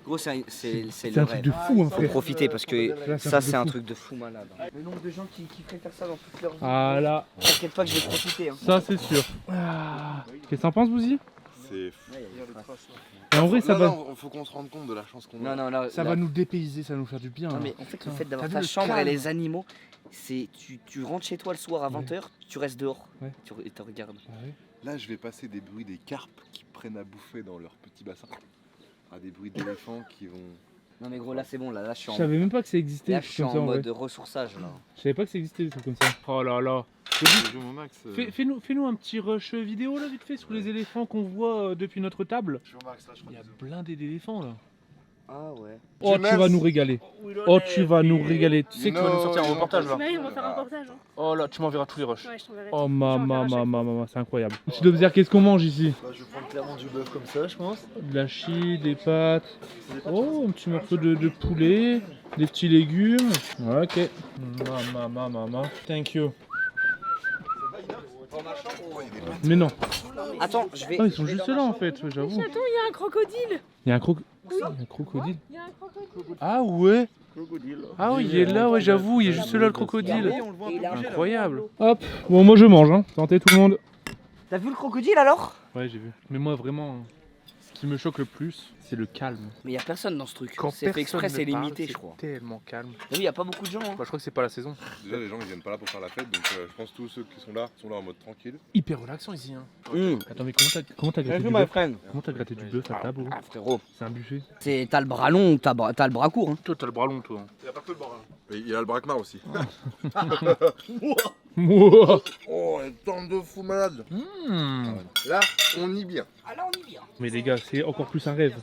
D: Gros, c'est
H: C'est
D: le
H: un truc
D: rêve.
H: de fou, hein,
D: Faut
H: frère.
D: profiter parce que
H: Là,
D: ça, c'est
H: de
D: un
H: fou.
D: truc de fou malade. Le nombre de gens qui feraient faire ça dans toute leur vie.
H: Ah là,
D: T'inquiète pas que je vais profiter. Hein.
H: ça c'est sûr. Ah. Qu'est-ce que t'en penses, Bouzy?
C: C'est
H: Et en vrai, ça va,
C: faut qu'on se rende compte de la chance qu'on a.
D: Non, là,
H: ça va nous dépayser, ça va nous faire du bien.
D: Non,
H: hein.
D: mais en fait, le
H: Putain.
D: fait d'avoir
H: T'as
D: ta
H: vu le
D: chambre et
H: calme?
D: les animaux, c'est tu rentres chez toi le soir à 20h, tu restes dehors.
H: Ouais.
D: Et tu regardes.
H: Ah ouais.
C: Là, je vais passer des bruits des carpes qui prennent à bouffer dans leur petit bassin. À des bruits d'éléphants qui vont.
D: Non, mais gros, là, c'est bon. Là, je suis
H: Je
D: en,
H: savais même pas que ça existait,
D: là,
H: des
D: je
H: trucs
D: suis
H: comme ça
D: en
H: en vrai.
D: mode ressourçage. Là.
H: Je savais pas que ça existait des trucs comme ça. Oh là là.
C: Je joue au max.
H: Fais-nous un petit rush vidéo là vite fait sur les éléphants qu'on voit depuis notre table.
C: Je joue au max là, je crois.
H: Il y a blindé d'éléphants là.
D: Ah ouais.
H: Oh, tu vas nous régaler. Oh, tu vas nous régaler. Tu sais que tu vas nous sortir un reportage là.
B: Ouais, on va faire un reportage. Hein.
H: Oh là, tu m'enverras tous les rushs.
B: Ouais, je t'enverrai.
H: Oh
B: tout. J'en
H: maman,
B: reverrai à chaque
H: maman, c'est incroyable. Tu dois me dire qu'est-ce qu'on mange ici?
F: Bah, je vais prendre clairement du bœuf comme ça, je pense.
H: De la chie, des pâtes. Oh, un petit morceau de poulet, des petits légumes. Ok. Maman. Thank you. Mais non.
D: Attends, je vais.
H: Ah, ils sont
D: je vais
H: juste
D: dans ma
H: là en
D: chambre.
H: fait, j'avoue.
B: Attends, il y a un crocodile.
H: Il y a un crocodile.
B: Oui.
H: Il y a un crocodile.
B: Il y a un crocodile.
H: Ah ouais. Ah oui, il est là, ouais, j'avoue, il est juste là le crocodile.
D: Et il a un-
H: Incroyable. Hop. Bon, moi je mange, hein. Santé tout le monde.
D: T'as vu le crocodile alors?
H: Ouais, j'ai vu. Mais moi vraiment, ce qui me choque le plus, c'est le calme.
D: Mais y a personne dans ce truc.
H: Quand
D: C'est fait exprès,
H: personne
D: c'est
H: ne parle,
D: limité,
H: c'est
D: je crois.
H: tellement calme.
D: Mais oui, y a pas beaucoup de gens. Hein.
H: Bah, je crois que c'est pas la saison.
C: Déjà, les gens ils viennent pas là pour faire la fête, donc je pense que tous ceux qui sont là en mode tranquille.
H: Hyper relaxant ici, hein. Attends, mais comment t'as gratté du
D: my
H: bœuf?
D: friend.
H: Comment t'as gratté du bœuf à table, gros?
D: Ah frérot,
H: C'est un buffet.
D: t'as le bras long ou t'as le bras court. Hein.
H: Toi, t'as le bras long, toi.
C: Il y a pas que le bras. Il y a le braquemar aussi.
H: Mouah.
C: Oh, elle tombe de fou malade. Là, on y vient.
D: Ah là, on y vient.
H: Mais les gars, c'est encore plus un rêve.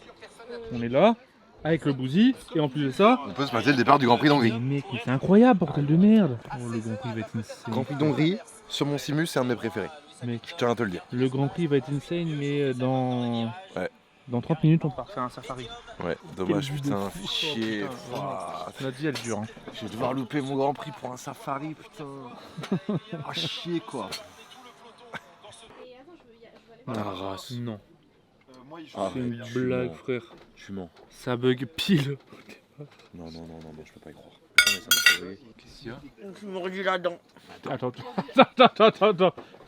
H: On est là, avec le Bouzy, et en plus de ça...
C: On peut se mater le départ du Grand Prix d'Hongrie.
H: Mais mec, mais c'est incroyable, bordel de merde. Oh, le Grand Prix va être insane.
C: Grand Prix d'Hongrie, sur mon Simus, c'est un de mes préférés.
H: Mec,
C: Je tiens à te le dire.
H: le Grand Prix va être insane, mais dans...
C: Ouais.
H: Dans 30 minutes, on part faire un safari.
C: Ouais, dommage,
H: Quelle vue
C: putain,
H: de fou,
C: chier.
H: putain.
C: Ouah,
H: La vie, elle dure. Hein.
C: Je vais devoir louper mon Grand Prix pour un safari, putain. Ah, chier quoi.
H: La race. Non.
C: Ah,
H: C'est une
C: tu
H: blague,
C: mens.
H: frère.
C: Tu mens.
H: Ça bug pile.
C: Non, je peux pas y croire. Putain, mais ça m'a sauvé.
H: Qu'est-ce qu'il y a?
D: Je me mordu là-dedans.
H: Attends.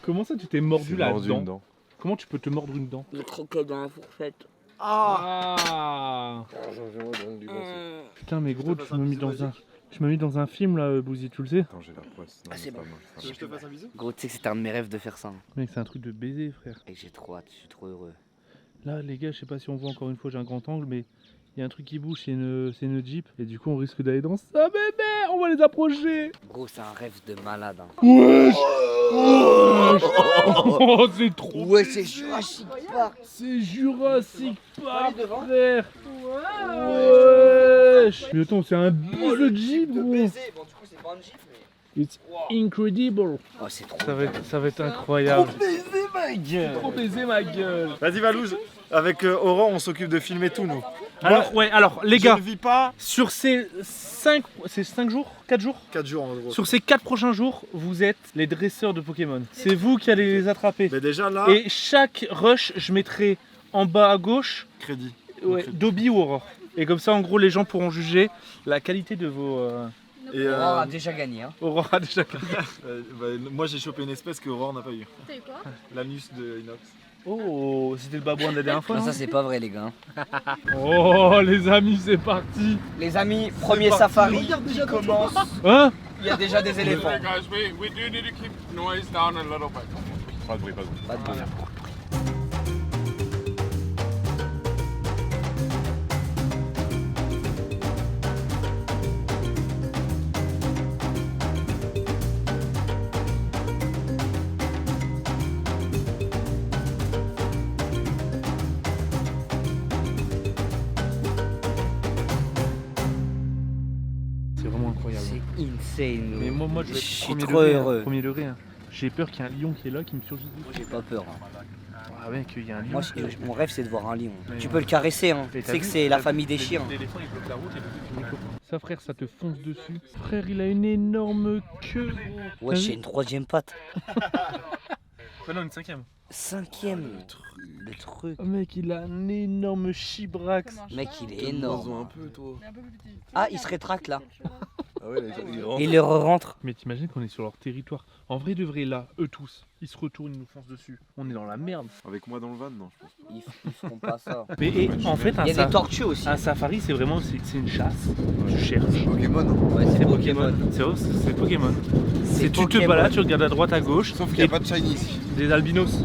H: Comment ça, tu t'es mordu
C: C'est mordu
H: là-dedans?
C: une dent.
H: Comment tu peux te mordre une dent?
D: Le croquet dans la fourchette.
H: Ah Putain, mais gros, tu m'as mis dans un film là, Bouzy, tu le sais?
C: Attends, j'ai la poisse. Non,
D: Ah, c'est
C: pas
D: bon.
C: moi, c'est
F: Tu veux que je te fasse un bisou?
D: Gros, tu sais que c'était un de mes rêves de faire ça. Hein.
H: Mec, c'est un truc de baiser, frère.
D: Et j'ai trop hâte, je suis trop heureux.
H: Là, les gars, je sais pas si on voit encore une fois, j'ai un grand angle, mais il y a un truc qui bouge, c'est une Jeep. Et du coup, on risque d'aller dans ça, bébé! On va les approcher!
D: Gros, c'est un rêve de malade. Hein.
H: Wesh! Oh, c'est trop!
D: Ouais, c'est Jurassic Park.
H: C'est Jurassic Park,
D: Allez, devant.
H: frère! Wesh! Mais attends, c'est un beau le Jeep,
D: De
H: gros!
D: baiser. Bon, du coup, c'est pas un gif, mais.
H: It's incredible!
D: Oh, c'est trop.
H: Ça va être incroyable!
D: baiser, ma gueule.
H: Trop baiser ma gueule!
F: Vas-y, Valouz. Avec Aurore, on s'occupe de filmer tout, nous.
H: Alors, les
F: Je
H: gars,
F: ne vis pas
H: sur ces 5 jours? 4 jours?
F: 4 jours en gros.
H: Sur ces 4 prochains jours, vous êtes les dresseurs de Pokémon. C'est vous qui allez les attraper.
F: Mais déjà là,
H: Et chaque rush, je mettrai en bas à gauche
F: crédit.
H: Dobby ou Aurore. Et comme ça, en gros, les gens pourront juger la qualité de vos...
F: Et
D: Aurore a déjà gagné. Hein.
H: Aurore a déjà gagné.
F: moi j'ai chopé une espèce que Aurore n'a pas eu.
B: T'as eu quoi?
F: L'anus de inox.
H: Oh, c'était le babouin de la dernière fois.
D: Non,
H: non
D: ça c'est pas vrai les gars.
H: Oh, les amis, c'est parti.
D: Les amis, premier safari qui commence.
H: Hein?
D: Il y a déjà des éléphants.
G: Guys, we do need to keep noise down a little bit. Pas de bruit, pas de bruit.
D: Pas de bruit.
H: C'est vraiment incroyable.
D: C'est insane.
H: Mais moi je vais
D: Je
H: être
D: suis
H: premier
D: trop
H: degré,
D: heureux.
H: Premier degré. Hein. J'ai peur qu'il y ait un lion qui est là, qui me surgisse.
D: Moi j'ai pas peur. Hein.
H: Ah ouais, qu'il y a un lion.
D: Moi
H: qui-
D: mon rêve c'est de voir un lion.
H: Mais
D: Tu
H: ouais.
D: peux le caresser hein.
H: Mais
D: Tu
H: t'as
D: sais que
H: vu-
D: c'est la
H: t'as
D: famille
H: vu-
D: des chiens.
H: L'éléphant il bloque la route et le truc, ça frère, ça te fonce dessus. Frère, il a une énorme queue. gros.
D: Ouais,
H: T'as
D: j'ai
H: vu
D: une troisième patte.
H: Ouais, non, une cinquième.
D: Cinquième. Le truc.
H: Oh, mec, il a un énorme chibrax.
D: Mec il est
C: Donne-moi-en
D: énorme.
C: un peu, toi.
D: Ah il se rétracte là.
C: Ah ouais, il rentre.
D: Il le rentre.
H: Mais t'imagines qu'on est sur leur territoire. En vrai, de vrai, là, eux tous, ils se retournent, ils nous foncent dessus. On est dans la merde.
F: Avec moi dans le van, non, je pense pas.
D: Ils feront pas ça.
H: Mais et, en fait,
D: Il y a des tortues aussi.
H: un safari, c'est vraiment c'est une chasse. Tu cherches.
C: Pokémon.
D: Ouais, c'est Pokémon.
H: C'est vrai, c'est Pokémon.
D: C'est
H: Tu te
D: Pokémon.
H: balades, tu regardes à droite, à gauche.
C: Sauf qu'il n'y a pas de shiny ici.
H: Des albinos.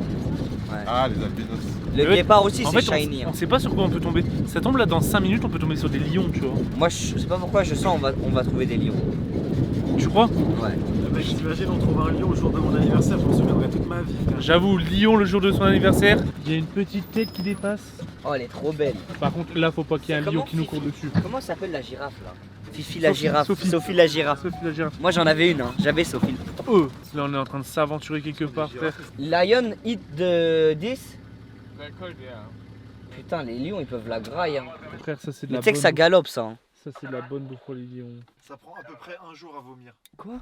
C: Ah, les albinos.
D: Le
H: Ouais,
D: guépard aussi
H: En
D: c'est
H: fait,
D: shiny.
H: on
D: hein.
H: sait pas sur quoi on peut tomber. Ça tombe là dans 5 minutes, on peut tomber sur des lions, tu vois.
D: Moi je sais pas pourquoi je sens on va trouver des lions.
H: Tu crois?
D: Ouais.
F: Mec, t'imagines, on trouve un lion au jour de mon anniversaire, je m'en souviendrai toute ma vie. frère.
H: J'avoue, lion le jour de son anniversaire, il y a une petite tête qui dépasse.
D: Oh elle est trop belle.
H: Par contre, là, faut pas qu'il y ait un
D: C'est
H: lion
D: comment,
H: qui nous
D: Fifi
H: court dessus.
D: Comment s'appelle la girafe là? Fifi la
H: Sophie,
D: girafe.
H: Sophie.
D: Sophie la girafe.
H: Sophie la girafe.
D: Moi j'en avais une, hein. J'avais Sophie.
H: Là, on est en train de s'aventurer quelque part, frère.
D: Lion hit de 10.
G: They could, yeah.
D: Putain les lions ils peuvent la graille. Hein.
H: Frère, ça c'est de
D: Mais
H: la
D: tu sais que ça
H: bonne.
D: galope ça. Hein.
H: Ça c'est de la bonne bouffe pour les lions.
F: Ça prend à peu près un jour à vomir.
D: Quoi?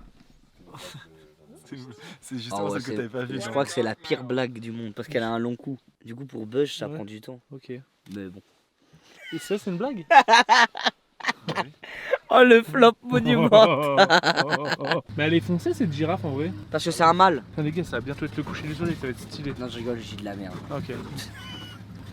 F: C'est justement celle que t'avais pas vu.
D: Je crois que c'est la pire blague du monde parce qu'elle a un long coup. Du coup pour Buzz ça
H: Ouais.
D: prend du temps.
H: Ok.
D: Mais bon.
H: Et ça, c'est une blague?
D: Oh le flop monument.
H: Mais elle est foncée cette girafe en vrai.
D: Parce que c'est un mâle.
H: Putain, les gars, ça va bientôt être le coucher du soleil, ça va être stylé.
D: Non je rigole, j'ai de la merde.
H: Ok.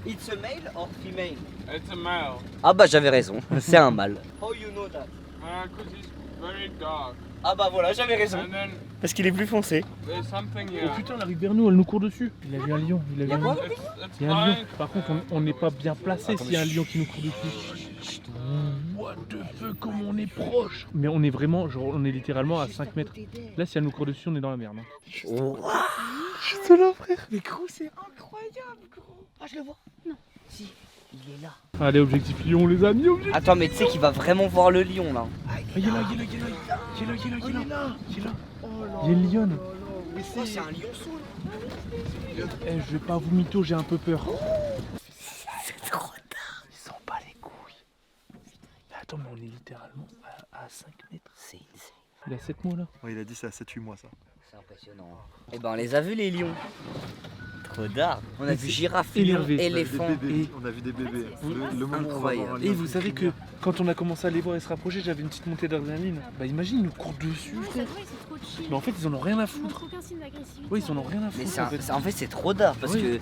D: It's a male or female?
G: It's a male.
D: Ah bah j'avais raison, c'est un mâle. How you know that?
G: Because he's very dark.
D: Ah bah voilà, j'avais raison.
G: And then
D: Parce qu'il est plus foncé.
G: there's something
H: Oh
G: here.
H: putain, elle arrive vers nous, elle nous court dessus. Il a vu un lion, il a vu
D: Y'a
H: un
D: quoi
H: lion.
G: It's
H: Il y a un lion.
G: fine.
H: Par contre, on n'est pas bien placé s'il y a un lion qui nous court dessus. What the fuck, comment on est proche. Mais on est vraiment, genre, on est littéralement à 5 mètres. Là, si elle nous court dessus, on est dans la merde. Hein.
D: Oh.
H: Je te là, frère.
D: Mais gros, c'est incroyable, gros. Ah, je le vois. Non. Si, il est là.
H: Allez, objectif lion, les amis, objectif.
D: Attends, mais tu sais qu'il va vraiment voir le lion là.
H: Ah, il est là, il est là, il est là. Il est là, il est là, il est là. Il est là. Il y a une lionne.
D: Oh, c'est un lionceau là.
H: Eh, je vais pas vous mytho, j'ai un peu peur.
D: C'est trop tard.
H: Il s'en bat les couilles. Mais attends, mais on est littéralement à 5 mètres.
D: C'est insane.
H: Il a 7 mois là.
F: Ouais, il a dit c'est à 7-8 mois ça.
D: C'est impressionnant. Eh ben, on les a vus les lions. Trop d'art. On a vu girafe, lion,
H: énervé.
D: éléphant.
F: Des bébés, on a vu des bébés. Le moment où on va
D: Incroyable.
F: voir un
H: Et
F: lion,
H: vous
F: c'est
H: savez que
F: primaire.
H: quand on a commencé à les voir et se rapprocher, j'avais une petite montée d'adrénaline. Bah imagine, ils nous courent dessus. frère.
B: c'est trop chill.
H: Mais en fait, ils en ont rien à
B: Ils
H: foutre.
B: montrent aucun signe d'agressivité.
H: Oui, ils en ont rien à
D: Mais
H: foutre.
D: en fait, c'est trop d'art parce
H: Oui.
D: que.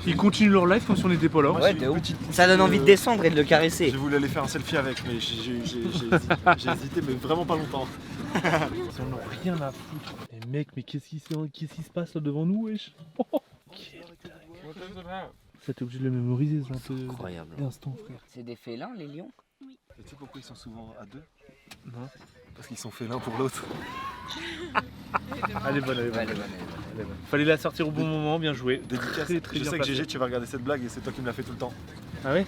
H: Ils continuent leur life comme si on n'était pas là.
F: Moi,
D: Ouais,
F: j'ai
D: de
F: une
D: ouf.
F: petite
D: Ça donne envie de
F: poussée,
D: descendre et de le caresser.
F: J'ai voulu aller faire un selfie avec, mais j'ai hésité, mais vraiment pas longtemps.
H: Ils en ont rien à foutre. Mais mec, mais qu'est-ce qui se passe là devant nous, wesh?
G: What does it have?
H: Ça t'es obligé de le mémoriser, ce genre
D: Incroyable.
H: d'instant, frère.
D: C'est des félins les lions?
F: Et tu sais pourquoi ils sont souvent à deux?
H: Non.
F: Parce qu'ils sont faits l'un pour l'autre.
H: Elle est bonne, elle est bonne.
D: Ouais, elle est bonne, elle est bonne.
H: Fallait la sortir au bon moment, bien joué.
F: Dédicace.
H: Très, très
F: Je
H: bien
F: sais que
H: placé.
F: GG, tu vas regarder cette blague et c'est toi qui me l'as fait tout le temps.
H: Ah ouais?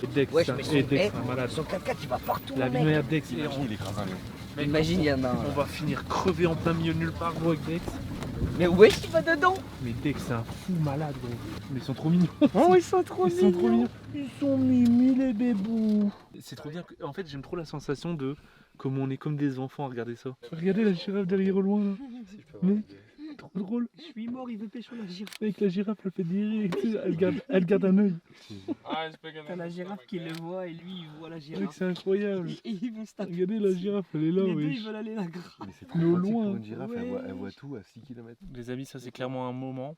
H: Et Dex,
D: Wesh,
H: hein.
D: mais
H: Et Dex,
D: son,
H: un malade.
D: son 4x4 il va partout,
H: La
D: le mec.
H: lumière Dex. Et
F: Imagine, il écrase un lion.
H: mec,
D: Imagine, il y en a un.
H: on va finir crevé en plein milieu de nulle part, gros, avec Dex.
D: Mais où est-ce qu'il va dedans?
H: Mais Dex, c'est un fou malade, gros. Mais ils sont trop mignons.
D: Oh, ils sont trop
H: Ils sont trop mignons. Ils sont mimi, les bébous. C'est trop bien. En fait, j'aime trop la sensation de comment on est comme des enfants à regarder ça. Regardez la girafe derrière au loin. Là. Mais Trop drôle.
D: Je suis mort, il veut pêcher la girafe.
H: Avec la girafe, elle fait des elle garde un œil.
D: T'as la girafe qui le voit et lui il voit la
H: Mec,
D: girafe.
H: c'est incroyable.
D: Et ils vont se taper.
H: Regardez la girafe, elle est là,
D: Les deux
H: wesh.
D: ils veulent aller là.
C: Mais c'est
H: Mais
C: trop
H: au
C: pratique
H: loin.
C: pour une girafe,
D: Ouais.
C: elle voit tout à 6 km.
H: Les amis, ça c'est clairement un moment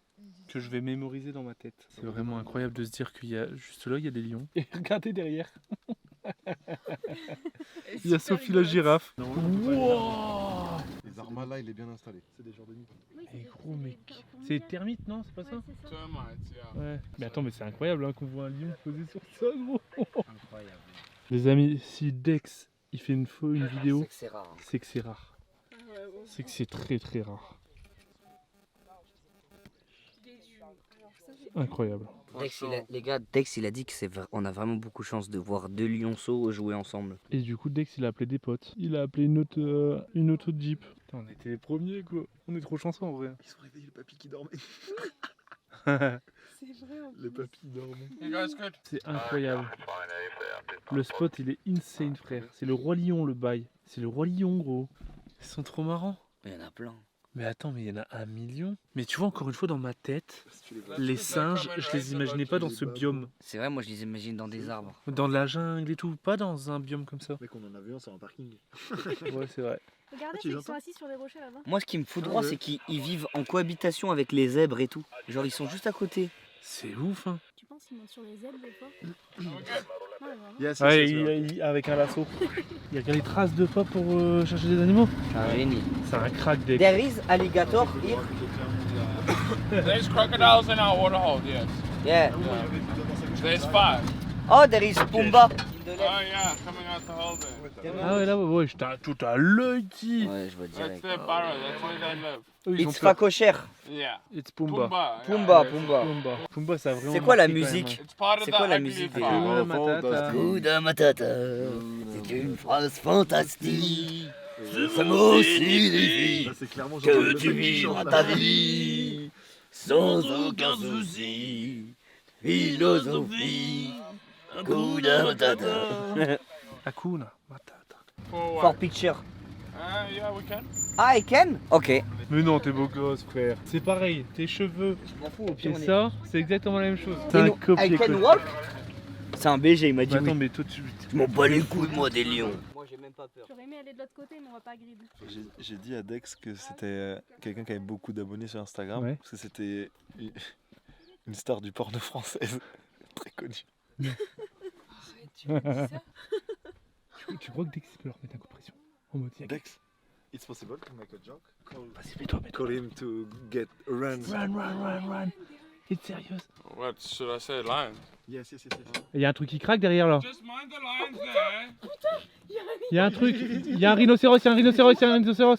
H: que je vais mémoriser dans ma tête. C'est vraiment incroyable de se dire qu'il y a juste là, il y a des lions. Et regardez derrière. Il y a Sophie la girafe. Wow.
C: Les armas là, il est bien installé. C'est des genres de nids.
H: Eh gros mec. C'est termite, non? C'est pas ça? Ouais. Mais attends, mais c'est incroyable hein, qu'on voit un lion posé sur ça, gros.
D: Incroyable.
H: Les amis, si Dex il fait une vidéo,
D: C'est rare.
H: c'est que c'est rare. C'est que c'est très très rare. Incroyable.
D: Les gars, Dex il a dit qu'on a vraiment beaucoup de chance de voir deux lionceaux jouer ensemble.
H: Et du coup, Dex il a appelé des potes. Il a appelé une autre Jeep. Putain, on était les premiers quoi. On est trop chanceux en vrai.
C: Ils sont réveillés, le papy qui dormait.
B: C'est vrai.
C: Le papy dormait.
H: C'est incroyable. Le spot il est insane frère. C'est le roi lion le bail. C'est le roi lion gros. Ils sont trop marrants.
D: Il y en a plein.
H: Mais attends, mais il y en a 1 million. Mais tu vois encore une fois dans ma tête, les singes, je les imaginais pas dans ce biome.
D: C'est vrai, moi je les imagine dans des arbres.
H: Dans la jungle et tout, pas dans un biome comme ça.
C: Mec, on en a vu un, c'est en parking.
H: Ouais, c'est vrai.
B: Regardez,
C: tu
B: ils
C: l'entends
B: sont assis sur des rochers là-bas.
D: Moi ce qui me fout droit,
C: ouais.
D: c'est qu'ils vivent en cohabitation avec les zèbres et tout. Genre ils sont juste à côté.
H: C'est ouf hein.
B: Tu penses qu'ils montent sur les zèbres des fois?
C: Yes,
H: Ouais, avec un lasso. Il y a des traces de pas pour chercher des animaux.
D: Un génie.
H: C'est un crack Dex.
D: There is alligator here.
J: There's crocodiles in our waterhole, yes.
D: Yeah.
J: There's 5.
D: Oh, there is Pumba.
J: Oh yeah, coming out the hole there.
H: Ah ouais là, ouais, j'étais tout à l'œil ti.
D: Ouais, je vois
J: That's
D: direct.
J: their burrow, that's where they live.
H: Eux, ils ont
D: It's
H: peur.
D: facocher.
J: Yeah.
H: It's Pumba.
J: Pumba.
D: Pumba.
H: Pumba, ça a vraiment
D: C'est quoi la
H: marqué quand
D: musique?
J: It's part of
D: C'est
J: the
D: quoi la
J: ugly
D: musique
J: farm.
H: Hakuna Matata.
D: Hakuna Matata, c'est une phrase fantastique. Ça signifie
C: C'est clairement
D: que tu vivras ta vie sans aucun souci. Philosophie. Hakuna Matata.
H: Hakuna Matata.
J: For
D: For
J: what?
D: picture.
J: Yeah, we can.
D: Ah, I can? Ok.
H: Mais non, t'es beau gosse, frère. C'est pareil, tes cheveux.
D: Je m'en fous, au
H: Et ça, c'est exactement la même chose. C'est
D: Et
H: un
D: nous, I can
H: copier-coller.
D: walk? C'est un BG, il m'a dit
H: Mais attends,
D: oui.
H: mais toi, tu.
D: Je m'en bats les couilles, moi, des lions. Moi, j'ai même pas peur.
B: J'aurais aimé aller de l'autre côté, mais on va pas grid.
F: J'ai dit à Dex que c'était quelqu'un qui avait beaucoup d'abonnés sur Instagram.
H: Ouais.
F: Parce que c'était une star du porno française. Très connue.
H: Tu crois que Dex peut leur mettre un coup de pression en mode y'a
F: Dex, it's possible to make a joke.
H: Vas-y, mets-toi.
F: Call him to get run.
H: Run. It's serious.
J: What should I say, lion?
F: Yes.
H: Il y a un truc qui craque derrière là.
J: Just mind the lions there.
H: Il y a un truc. Il y a un rhinocéros.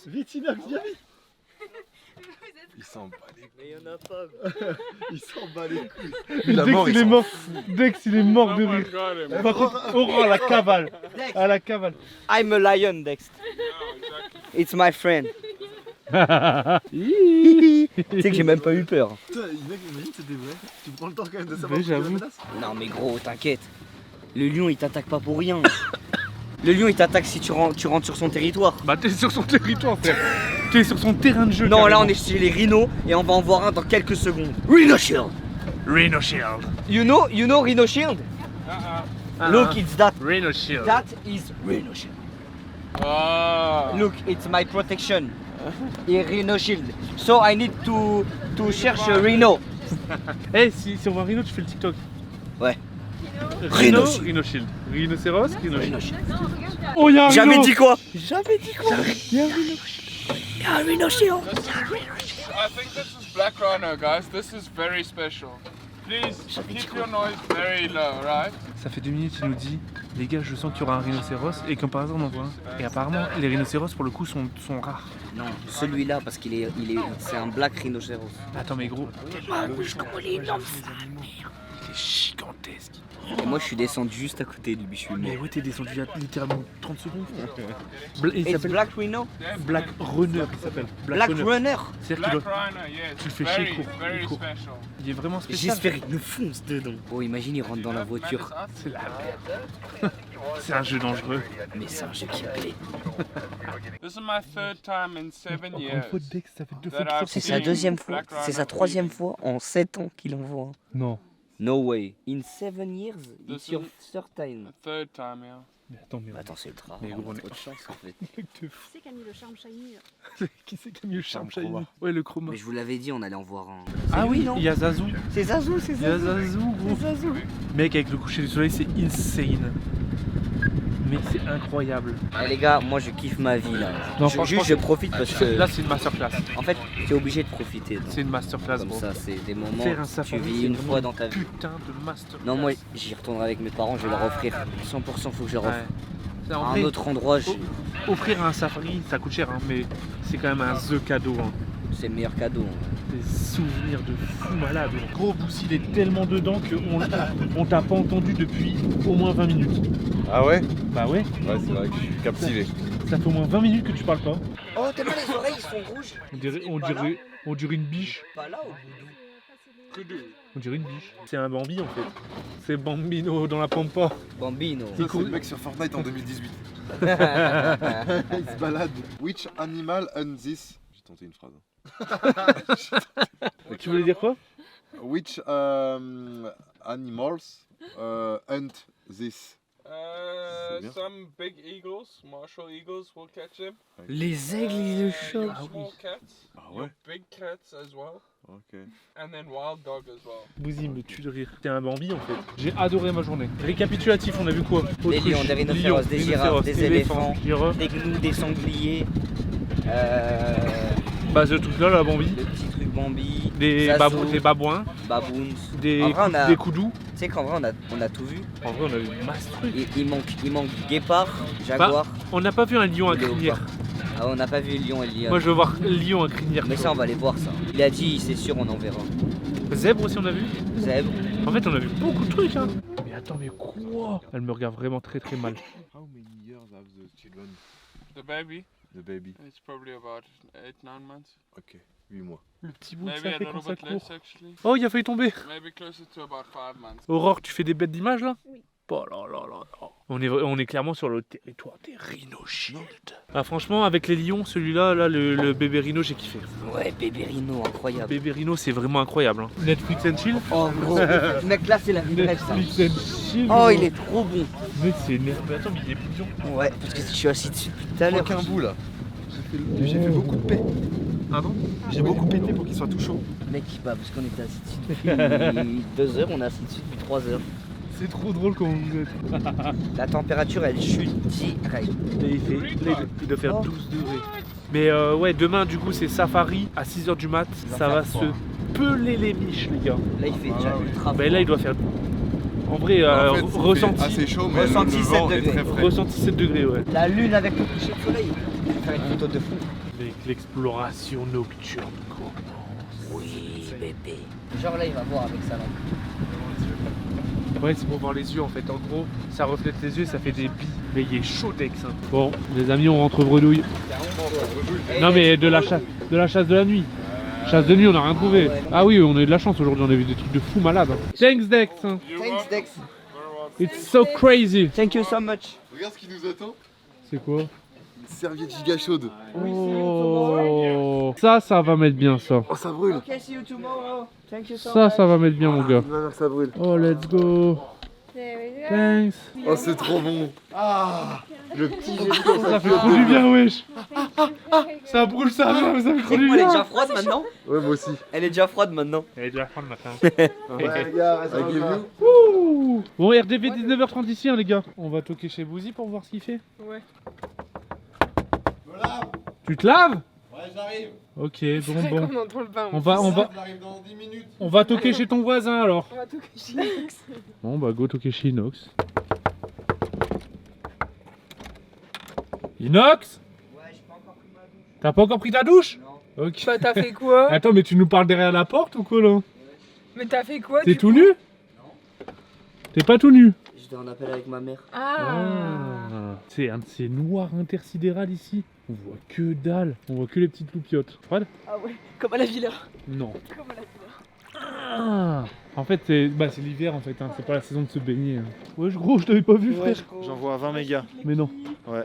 F: Vite, Inox, viens vite. Il s'en bat les couilles.
D: Mais il y en a pas.
F: Il s'en bat les couilles.
H: Dex, il est mort. Dex, il est mort de
J: Someone
H: rire.
J: got him.
H: Par contre, Aurore à la cavale. À la cavale.
D: I'm a lion, Dex. It's my friend.
H: Hihi.
D: Tu sais que j'ai même pas eu peur.
F: Putain, mec, imagine c'était vrai. Tu prends le temps quand même de savoir
H: Mais
F: que tu la
H: j'avoue.
F: menaces.
D: Non mais gros, t'inquiète. Le lion il t'attaque pas pour rien. Le lion il t'attaque si tu rentres sur son territoire.
H: Bah, t'es sur son territoire, frère. T'es sur son terrain de jeu.
D: Non, là
H: carrément.
D: on est chez les rhinos et on va en voir un dans quelques secondes. Rhino Shield.
H: Rhino Shield.
D: You know Rhino Shield? Look, it's that.
H: Rhino Shield.
D: That is Rhino Shield. Look, it's my protection. Et Rhino Shield. So I need to cherche Rhino.
H: Eh, si on voit Rhino, tu fais le TikTok.
D: Ouais.
H: Rhino
D: Rhino
H: Shield. Rhinocéros, Rhino
D: Rhino
H: Shield.
D: Shield.
H: Oh, y'a un rhino.
D: J'avais dit quoi?
H: Y'a un rhino.
D: Ah, Rhino Shield.
J: I think this is black rhino, guys. This is very special. Please keep your noise very low, right?
H: Ça fait 2 minutes, il nous dit, les gars, je sens qu'il y aura un rhinocéros, et comme par hasard, on en voit un. Et apparemment, les rhinocéros, pour le coup, sont rares.
D: Non, celui-là parce c'est un black rhinocéros.
H: Attends, mais gros,
D: Ah, comment il est énorme ça.
H: il est gigantesque.
D: Et moi je suis descendu juste à côté de lui, je suis
H: Mais
D: mort.
H: ouais, t'es descendu il y a littéralement 30 secondes. Il
D: It's
H: s'appelle
D: Black Rhino?
H: Black Runner, il s'appelle.
D: Black Runner?
H: C'est-à-dire qu'il
J: Black
H: doit-
J: Rhino, yes.
H: tu le fais
J: very,
H: chier, il court,
J: very
H: il court.
J: special.
H: Il est vraiment spécial.
D: J'espère qu'il me fonce dedans. Oh, imagine, il rentre dans la voiture.
H: C'est la merde. C'est un jeu dangereux.
D: Mais c'est un jeu qui me plaît.
J: This is my third time in 7
H: Encore une
J: years.
H: fois, Dex, ça fait 2 fois
J: that
H: qu'il sort.
J: I've
D: C'est
J: seen
D: sa deuxième fois,
J: Black
D: c'est sa
J: Rhino
D: troisième
J: bleed.
D: fois en 7 ans qu'il en voit.
H: Non.
D: No way. In 7 years,
J: This
D: it's your
J: is-
D: third time.
J: The third time, yeah.
H: Mais attends, mais
D: Attends, c'est ultra.
H: Mais
D: On
H: gros,
D: a
H: on est-
D: trop de chance en fait.
H: mec de fou.
K: Qui c'est qui a mis le charme shiny là?
H: Qui c'est qui a mis le charme
C: Charme chroma.
H: shiny? Ouais, le chroma.
D: Mais je vous l'avais dit, on allait en voir un.
H: Ah
D: C'est lui,
H: oui,
D: non?
H: il y a Zazou.
D: C'est Zazou, c'est
H: Il y a
D: Zazou.
H: Zazou, gros.
D: C'est Zazou.
H: Mec, avec le coucher du soleil, c'est insane. Mec, c'est incroyable.
D: Eh les gars, moi je kiffe ma vie là.
H: Non,
D: Je-
H: franchement,
D: juste je profite parce que
H: Là, c'est une masterclass.
D: en fait t'es obligé de profiter.
H: C'est une masterclass,
D: Comme
H: gros.
D: ça, c'est des moments
H: Faire un
D: que tu
H: safari,
D: vis
H: c'est
D: une
H: vraiment
D: fois dans ta vie.
H: Putain de masterclass.
D: Non, moi j'y retournerai avec mes parents, je vais leur offrir. 100% faut que je leur offre.
H: Ouais.
D: À
H: En
D: un
H: vrai,
D: autre endroit,
H: offrir un safari, ça coûte cher, hein, mais c'est quand même un the cadeau. Hein.
D: c'est le meilleur cadeau. hein.
H: Des souvenirs de fou malade. Gros Boussy, il est tellement dedans qu'on t'a pas entendu depuis au moins 20 minutes.
C: Ah ouais?
H: Bah ouais,
C: Ouais, c'est vrai que je suis captivé.
H: ça fait au moins 20 minutes que tu parles pas.
D: Oh, tellement les oreilles sont rouges.
H: On dirait une biche.
D: Pas là au boudou.
H: On dirait une biche. C'est un Bambi en fait. C'est Bambino dans la pampa.
D: Bambino.
C: Ça, c'est le mec sur Fortnite en 2018. Il se balade. Which animal hunt this? J'ai tenté une phrase.
H: Tu voulais dire quoi?
C: Which animals hunt this? C'est bien.
J: Some big eagles, martial eagles will catch him.
D: Les aigles, ils le chopent.
J: Small cats,
C: Ah ouais?
J: big cats as well,
C: Ok.
J: and then wild dog as well.
H: Bouzy me tue de rire. T'es un Bambi en fait. J'ai adoré ma journée. Récapitulatif, on a vu quoi?
D: Des
H: Autruche,
D: lions, des rhinocéros,
H: lions,
D: des
H: rhinocéros,
D: girafes, des éléphants,
H: girafes.
D: des gnous, des sangliers,
H: Bah ce truc là, la Bambi.
D: le petit truc Bambi,
H: Des,
D: Zazu,
H: des babouins.
D: baboons.
H: Des,
D: En vrai, on a-
H: des koudous.
D: Tu sais qu'en vrai on a tout vu.
H: En vrai, on a vu masse trucs.
D: Il manque guépard, jaguar,
H: On n'a pas vu un lion à
D: léopard.
H: crinière.
D: Ah, on n'a pas vu lion et lion.
H: Moi je veux voir lion à crinière.
D: Mais ça on va aller voir ça. Il a dit c'est sûr on en verra.
H: Zèbre aussi on a vu.
D: Zèbre.
H: En fait on a vu beaucoup de trucs hein. Mais attends mais quoi? Elle me regarde vraiment très très mal.
C: How many years have the children?
J: The baby,
C: The baby.
J: it's probably about 8-9 months.
C: Ok, 8 mois.
H: Le petit bout de
J: Maybe
H: ça
J: a
H: fait
J: little
H: quand ça
J: bit less
H: court.
J: actually.
H: Oh il a failli tomber.
J: Maybe closer to about 5 months.
H: Aurore, tu fais des bêtes d'image là?
K: Oui.
H: Oh là là là là. On est clairement sur le territoire des Rhino Shield. Ah franchement avec les lions, celui-là, là, le bébé Rhino j'ai kiffé.
D: Ouais, bébé rhino, incroyable.
H: Bébé Rhino c'est vraiment incroyable. Hein. Netflix and chill.
D: Oh gros, mec là c'est la vie de rêve ça.
H: Netflix and chill.
D: Oh il est trop bon.
H: Mec c'est énervé. Mais attends mais il est bouillon.
D: Ouais, parce que je suis assis dessus depuis tout à l'heure.
C: Aucun bout là. J'ai fait beaucoup de paix.
H: Pardon?
C: J'ai beaucoup pété pour qu'il soit tout chaud.
D: Mec, bah parce qu'on était assis dessus depuis 2 heures, on est assis dessus depuis 3 heures.
H: C'est trop drôle quand vous êtes.
D: La température elle chute direct.
H: Il doit faire 12 degrés. Mais ouais, demain du coup c'est safari à 6h du mat.
D: va
H: Ça va
D: faire
H: se
D: froid.
H: peler les miches les gars.
D: Là il fait déjà ultra
H: Bah là il doit faire. En vrai,
C: En fait, il fait
H: ressenti.
C: assez chaud, mais
D: Ressenti
C: le
D: 7
C: vent est
D: degrés.
C: très frais.
H: Ressenti 7 degrés ouais.
D: La lune avec le coucher de soleil. Je vais faire une photo de fou.
H: Avec l'exploration nocturne.
D: Oui bébé. Genre là il va voir avec sa lampe.
H: Ouais, c'est pour voir les yeux en fait. En gros, ça reflète les yeux et ça fait des billes. Mais il est chaud Dex. Hein. Bon, les amis, on rentre bredouille. Non mais de la chasse de la nuit. Chasse de nuit, on n'a rien trouvé. Ah oui, on a eu de la chance aujourd'hui, on a vu des trucs de fou malade. Hein. Thanks Dex. Hein.
D: Thanks Dex.
H: It's so crazy.
D: Thank you so much.
C: Regarde ce qui nous attend.
H: C'est quoi?
C: Une serviette giga chaude.
H: Oh, ça va mettre bien ça.
C: Oh, ça brûle.
D: Ok, see you tomorrow. Thank you so
H: Ça va mettre bien mon gars.
C: Ça brûle.
H: Oh, let's go. Thanks.
C: Oh, c'est trop bon. Ah, le petit
H: Ça fait trop du bien, wesh. Ça brûle ça, mais ça fait trop du
D: Elle est
H: bien.
D: déjà froide maintenant?
C: Ouais, moi aussi.
D: Elle est déjà froide maintenant.
H: Elle est déjà froide le matin.
C: Ouais, les gars, I give you.
H: Ouh. Bon, RDV 19h30 ici, hein, les gars. On va toquer chez Bouzy pour voir ce qu'il fait.
B: Ouais.
H: Tu te laves?
F: Ouais, j'arrive.
H: Ok,
B: C'est
H: bon.
B: comme dans le bain.
H: On va
F: J'arrive dans 10 minutes.
H: on va toquer chez ton voisin alors.
B: On va tout cacher.
H: Bon bah go toquer chez Inox. Inox?
D: Ouais, j'ai pas encore pris ma douche.
H: T'as pas encore pris ta douche?
D: Non.
H: Ok.
B: Bah t'as fait quoi?
H: Attends mais tu nous parles derrière la porte ou quoi là?
B: Mais t'as fait quoi?
H: T'es
B: du
H: tout
B: coup
H: nu? T'es pas tout nu.
D: J'étais en appel avec ma mère.
H: Ah. C'est un de ces noirs intersidérales ici. On voit que dalle. On voit que les petites loupiottes. Fred?
I: Ah ouais, comme à la villa.
H: Non.
I: Comme à la villa.
H: Ah. En fait, c'est l'hiver en fait. Hein. C'est pas la saison de se baigner. Hein. Ouais, gros, je t'avais pas vu, frère.
F: J'envoie à 20 mégas.
H: Mais non.
F: Ouais.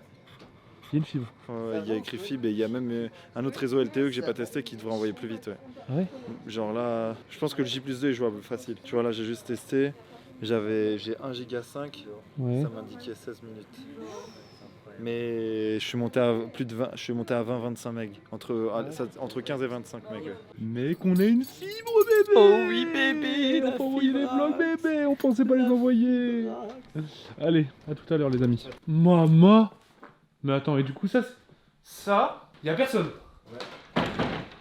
H: Il y a une fibre.
F: Il y a écrit fibre et il y a même un autre réseau LTE que j'ai pas testé qui devrait envoyer plus vite. Ouais.
H: Ah ouais?
F: Genre là, je pense que le J+2 est jouable facile. Tu vois là, j'ai juste testé. J'ai 1 giga 5.
H: Ouais.
F: Ça m'indiquait 16 minutes. Mais je suis monté à plus de 20, je suis monté à 20-25 meg. Entre 15 et 25 meg. Ouais.
H: Mec, on a une fibre, bébé.
D: Oh oui, bébé.
H: On a pas envoyé les vlogs, bébé. On pensait pas les envoyer. Allez, à tout à l'heure, les amis. Maman. Mais attends, et du coup, ça, y a personne. Ouais.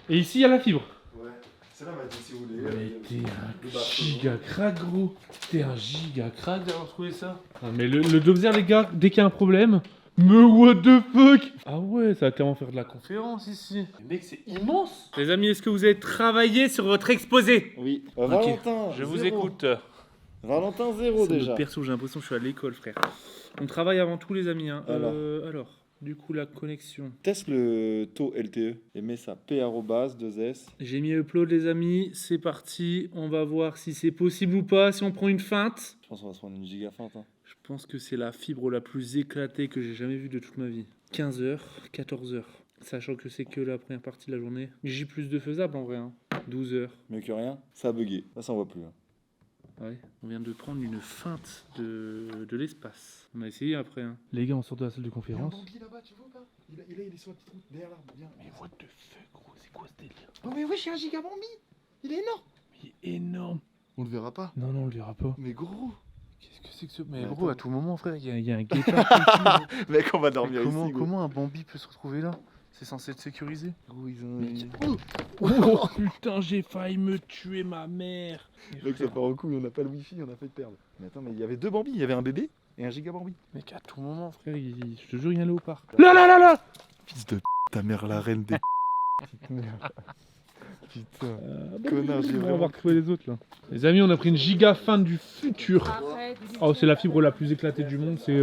H: Et ici, y a la fibre.
F: Ouais. C'est là, m'a dit si vous voulez.
H: Mais t'es un giga crack, gros. T'es un giga crack d'avoir trouvé ça. Non, mais le Doxer, les gars, dès qu'il y a un problème. Mais what the fuck? Ah ouais, ça va clairement faire de la conférence ici. Mais mec, c'est immense. Les amis, est-ce que vous avez travaillé sur votre exposé?
F: Oui.
H: Ok,
F: Valentin,
H: je vous
F: 0.
H: écoute.
F: Valentin 0
H: C'est
F: déjà.
H: notre perso, j'ai l'impression que je suis à l'école, frère. On travaille avant tout, les amis. Hein.
F: Alors,
H: du coup, la connexion.
F: teste le taux LTE et mets ça p2s.
H: J'ai mis upload, les amis. C'est parti. On va voir si c'est possible ou pas. Si on prend une feinte.
F: Je pense qu'on va se prendre une giga feinte. Hein.
H: Je pense que c'est la fibre la plus éclatée que j'ai jamais vue de toute ma vie. 15h, 14h. Sachant que c'est que la première partie de la journée. J'ai plus de faisable en vrai. Hein. 12h.
F: Mieux que rien. Ça a bugué. Là, ça on voit plus. Hein.
H: Ouais, on vient de prendre une feinte de l'espace. On a essayé après. Hein. Les gars, on sort de la salle de conférence.
C: Il y a un bambi là-bas, tu vois ou pas? Il est sur la petite route derrière l'arbre. Viens.
H: Mais what the fuck, gros, c'est quoi ce délire?
C: Oh mais wesh, il y a un giga bambi. Il est énorme.
H: Il est énorme.
C: On le verra pas.
H: Non, on le verra pas.
C: Mais gros.
H: Qu'est-ce que c'est que ce... Mais
C: Mais
H: gros,
C: attends.
H: à tout moment, frère, il y a un guépard.
C: Mec, on va dormir ici. Gros.
H: Comment un Bambi peut se retrouver là? C'est censé être sécurisé.
C: Gros, ils ont.
H: Oh putain, j'ai failli me tuer ma mère.
C: Mec, ça part en couille, on n'a pas le wifi, on a failli perdre. Mais attends, mais il y avait 2 bambis, il y avait un bébé et un giga bambi.
H: Mec, à tout moment, frère, je te jure, il y a un léopard. Là.
C: Fils de ta mère, la reine des. Putain. Connard, j'ai
H: On va
C: vraiment.
H: retrouver les autres là. Les amis, on a pris une giga fin du futur. Oh, c'est la fibre la plus éclatée du monde, c'est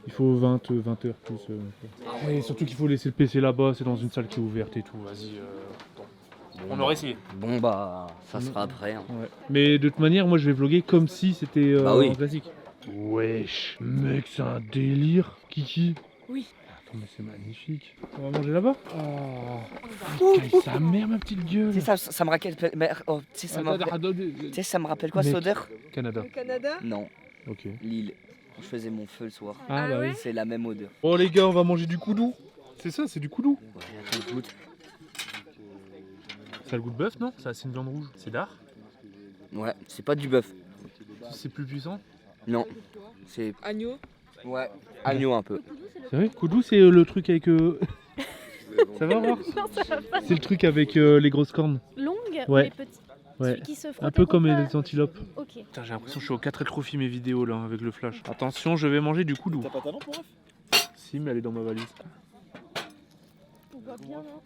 H: il faut 20 heures plus. Ah ouais, surtout qu'il faut laisser le PC là-bas, c'est dans une salle qui est ouverte et tout. Vas-y. On aurait essayé.
D: Bon bah, ça sera après. Hein.
H: Ouais. Mais de toute manière, moi je vais vlogger comme si c'était
D: Bah oui.
H: classique. Wesh, mec, c'est un délire. Kiki.
I: Oui.
H: Attends, mais c'est magnifique. On va manger là-bas. Oh, sa mère, ma petite gueule.
D: Tu sais, ça me rappelle. Oh, tu sais, ça me rappelle quoi,
H: Mec.
D: cette odeur?
H: Canada.
I: Au Canada?
D: Non,
H: Ok.
D: Lille. Quand je faisais mon feu le soir.
H: Ah bah oui.
D: C'est la même odeur.
H: Bon les gars, on va manger du koudou. C'est ça, c'est du koudou.
D: Ouais, attends, goûte.
H: Ça a le goût de bœuf, non? Ça, c'est une viande rouge. C'est d'art.
D: Ouais, c'est pas du bœuf.
H: C'est plus puissant.
D: Non, c'est.
I: Agneau?
D: Ouais, agneau un peu.
H: C'est vrai? Koudou, c'est le truc avec. Ça va voir? C'est le truc avec les grosses cornes.
K: Longue,
H: Ouais.
K: mais petite.
H: Ouais.
K: Celui qui se frotte
H: Un peu
K: et
H: comme
K: qu'on
H: les
K: peut-
H: antilopes.
K: Ok.
H: Putain, j'ai l'impression que je suis au 4 trophy mes vidéos là avec le flash. Attention, je vais manger du koudou.
F: T'as pas talent pour œuf?
H: Si, mais elle est dans ma valise.
K: On voit bien, non?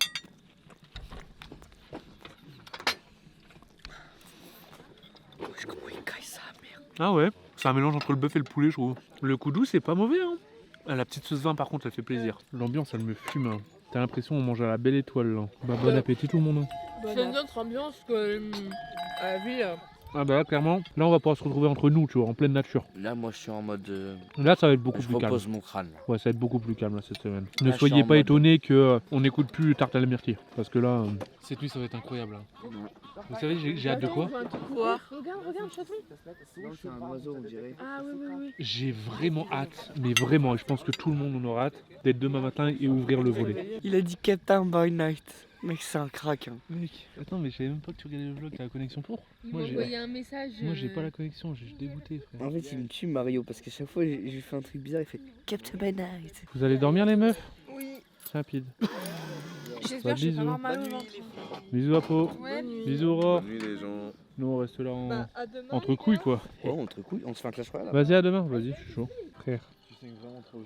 H: Ah ouais, c'est un mélange entre le bœuf et le poulet, je trouve. Le koudou, c'est pas mauvais, hein. Ah, la petite sauce vin, par contre, elle fait plaisir. L'ambiance, elle me fume. Hein. T'as l'impression qu'on mange à la belle étoile là. Bah, bon appétit tout le monde. Hein.
I: C'est une autre ambiance que à la ville.
H: Ah bah là, clairement, là on va pouvoir se retrouver entre nous, tu vois, en pleine nature.
D: Là, moi, je suis en mode.
H: Là, ça va être beaucoup
D: Je
H: plus calme.
D: repose mon crâne.
H: Ouais, ça va être beaucoup plus calme là cette semaine.
D: Là,
H: Ne
D: je
H: soyez
D: suis en
H: pas
D: mode-
H: étonnés que on n'écoute plus Tarte à la myrtille. Parce que là, cette nuit ça va être incroyable. Hein. Vous savez, j'ai hâte de quoi?
I: Quoi?
K: Regarde, chaton.
D: Non, c'est un oiseau, on dirait.
K: Ah oui.
H: J'ai vraiment hâte, mais vraiment, et je pense que tout le monde en aura hâte, d'être demain matin et ouvrir le volet.
D: Il a dit Captain by Night. Mec, c'est un crack. Hein.
H: Mec, attends, mais je savais même pas que tu regardais le vlog, t'as la connexion pour?
B: Il m'a envoyé un message.
H: Moi j'ai pas la connexion, j'ai dégoûté frère.
D: En fait, il me tue Mario parce qu'à chaque fois, je lui fais un truc bizarre. Il fait Captain by Night.
H: Vous allez dormir les meufs?
I: Oui.
H: Rapide.
I: J'espère que je vais pas
H: bisous.
I: avoir mal au ventre.
H: Bisous à Po.
I: Ouais.
H: Bisous Aurore.
A: Bonne nuit les gens.
H: Nous on reste là en...
I: Bah, à demain.
H: entre couilles quoi.
D: Oh, entre couilles, on se fait un clash royale.
H: Vas-y à demain, vas-y, je suis chaud. Frère.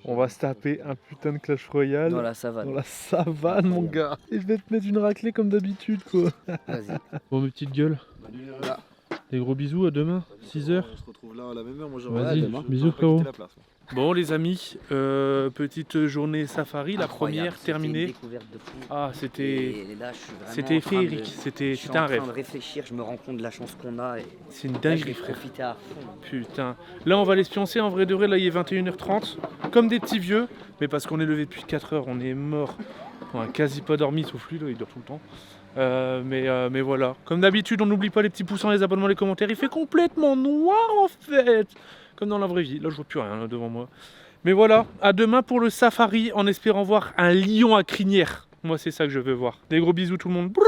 H: On va se taper un putain de Clash Royale.
D: Dans la savane.
H: Dans la savane mon gars. Et je vais te mettre une raclée comme d'habitude quoi.
D: Vas-y.
H: Bon mes petites gueules.
D: Là.
H: Des gros bisous, à demain, 6h.
C: On se retrouve là à la même heure. Moi,
H: Vas-y, bisous frérot. Bon les amis, petite journée safari, la première terminée. Ah c'était féerique, c'était un rêve.
D: Je suis en train de réfléchir, je me rends compte de la chance qu'on a.
H: C'est une dinguerie frère.
D: À fond.
H: Putain. Là on va aller se pioncer, en vrai de vrai, là il est 21h30, comme des petits vieux, mais parce qu'on est levé depuis 4h, on est mort. On a quasi pas dormi sauf lui, là il dort tout le temps. Mais voilà, comme d'habitude on n'oublie pas les petits pouces, les abonnements, les commentaires, il fait complètement noir en fait. Comme dans la vraie vie, là je vois plus rien là, devant moi. Mais voilà, à demain pour le safari, en espérant voir un lion à crinière. Moi c'est ça que je veux voir. Des gros bisous tout le monde.
L: Ooh,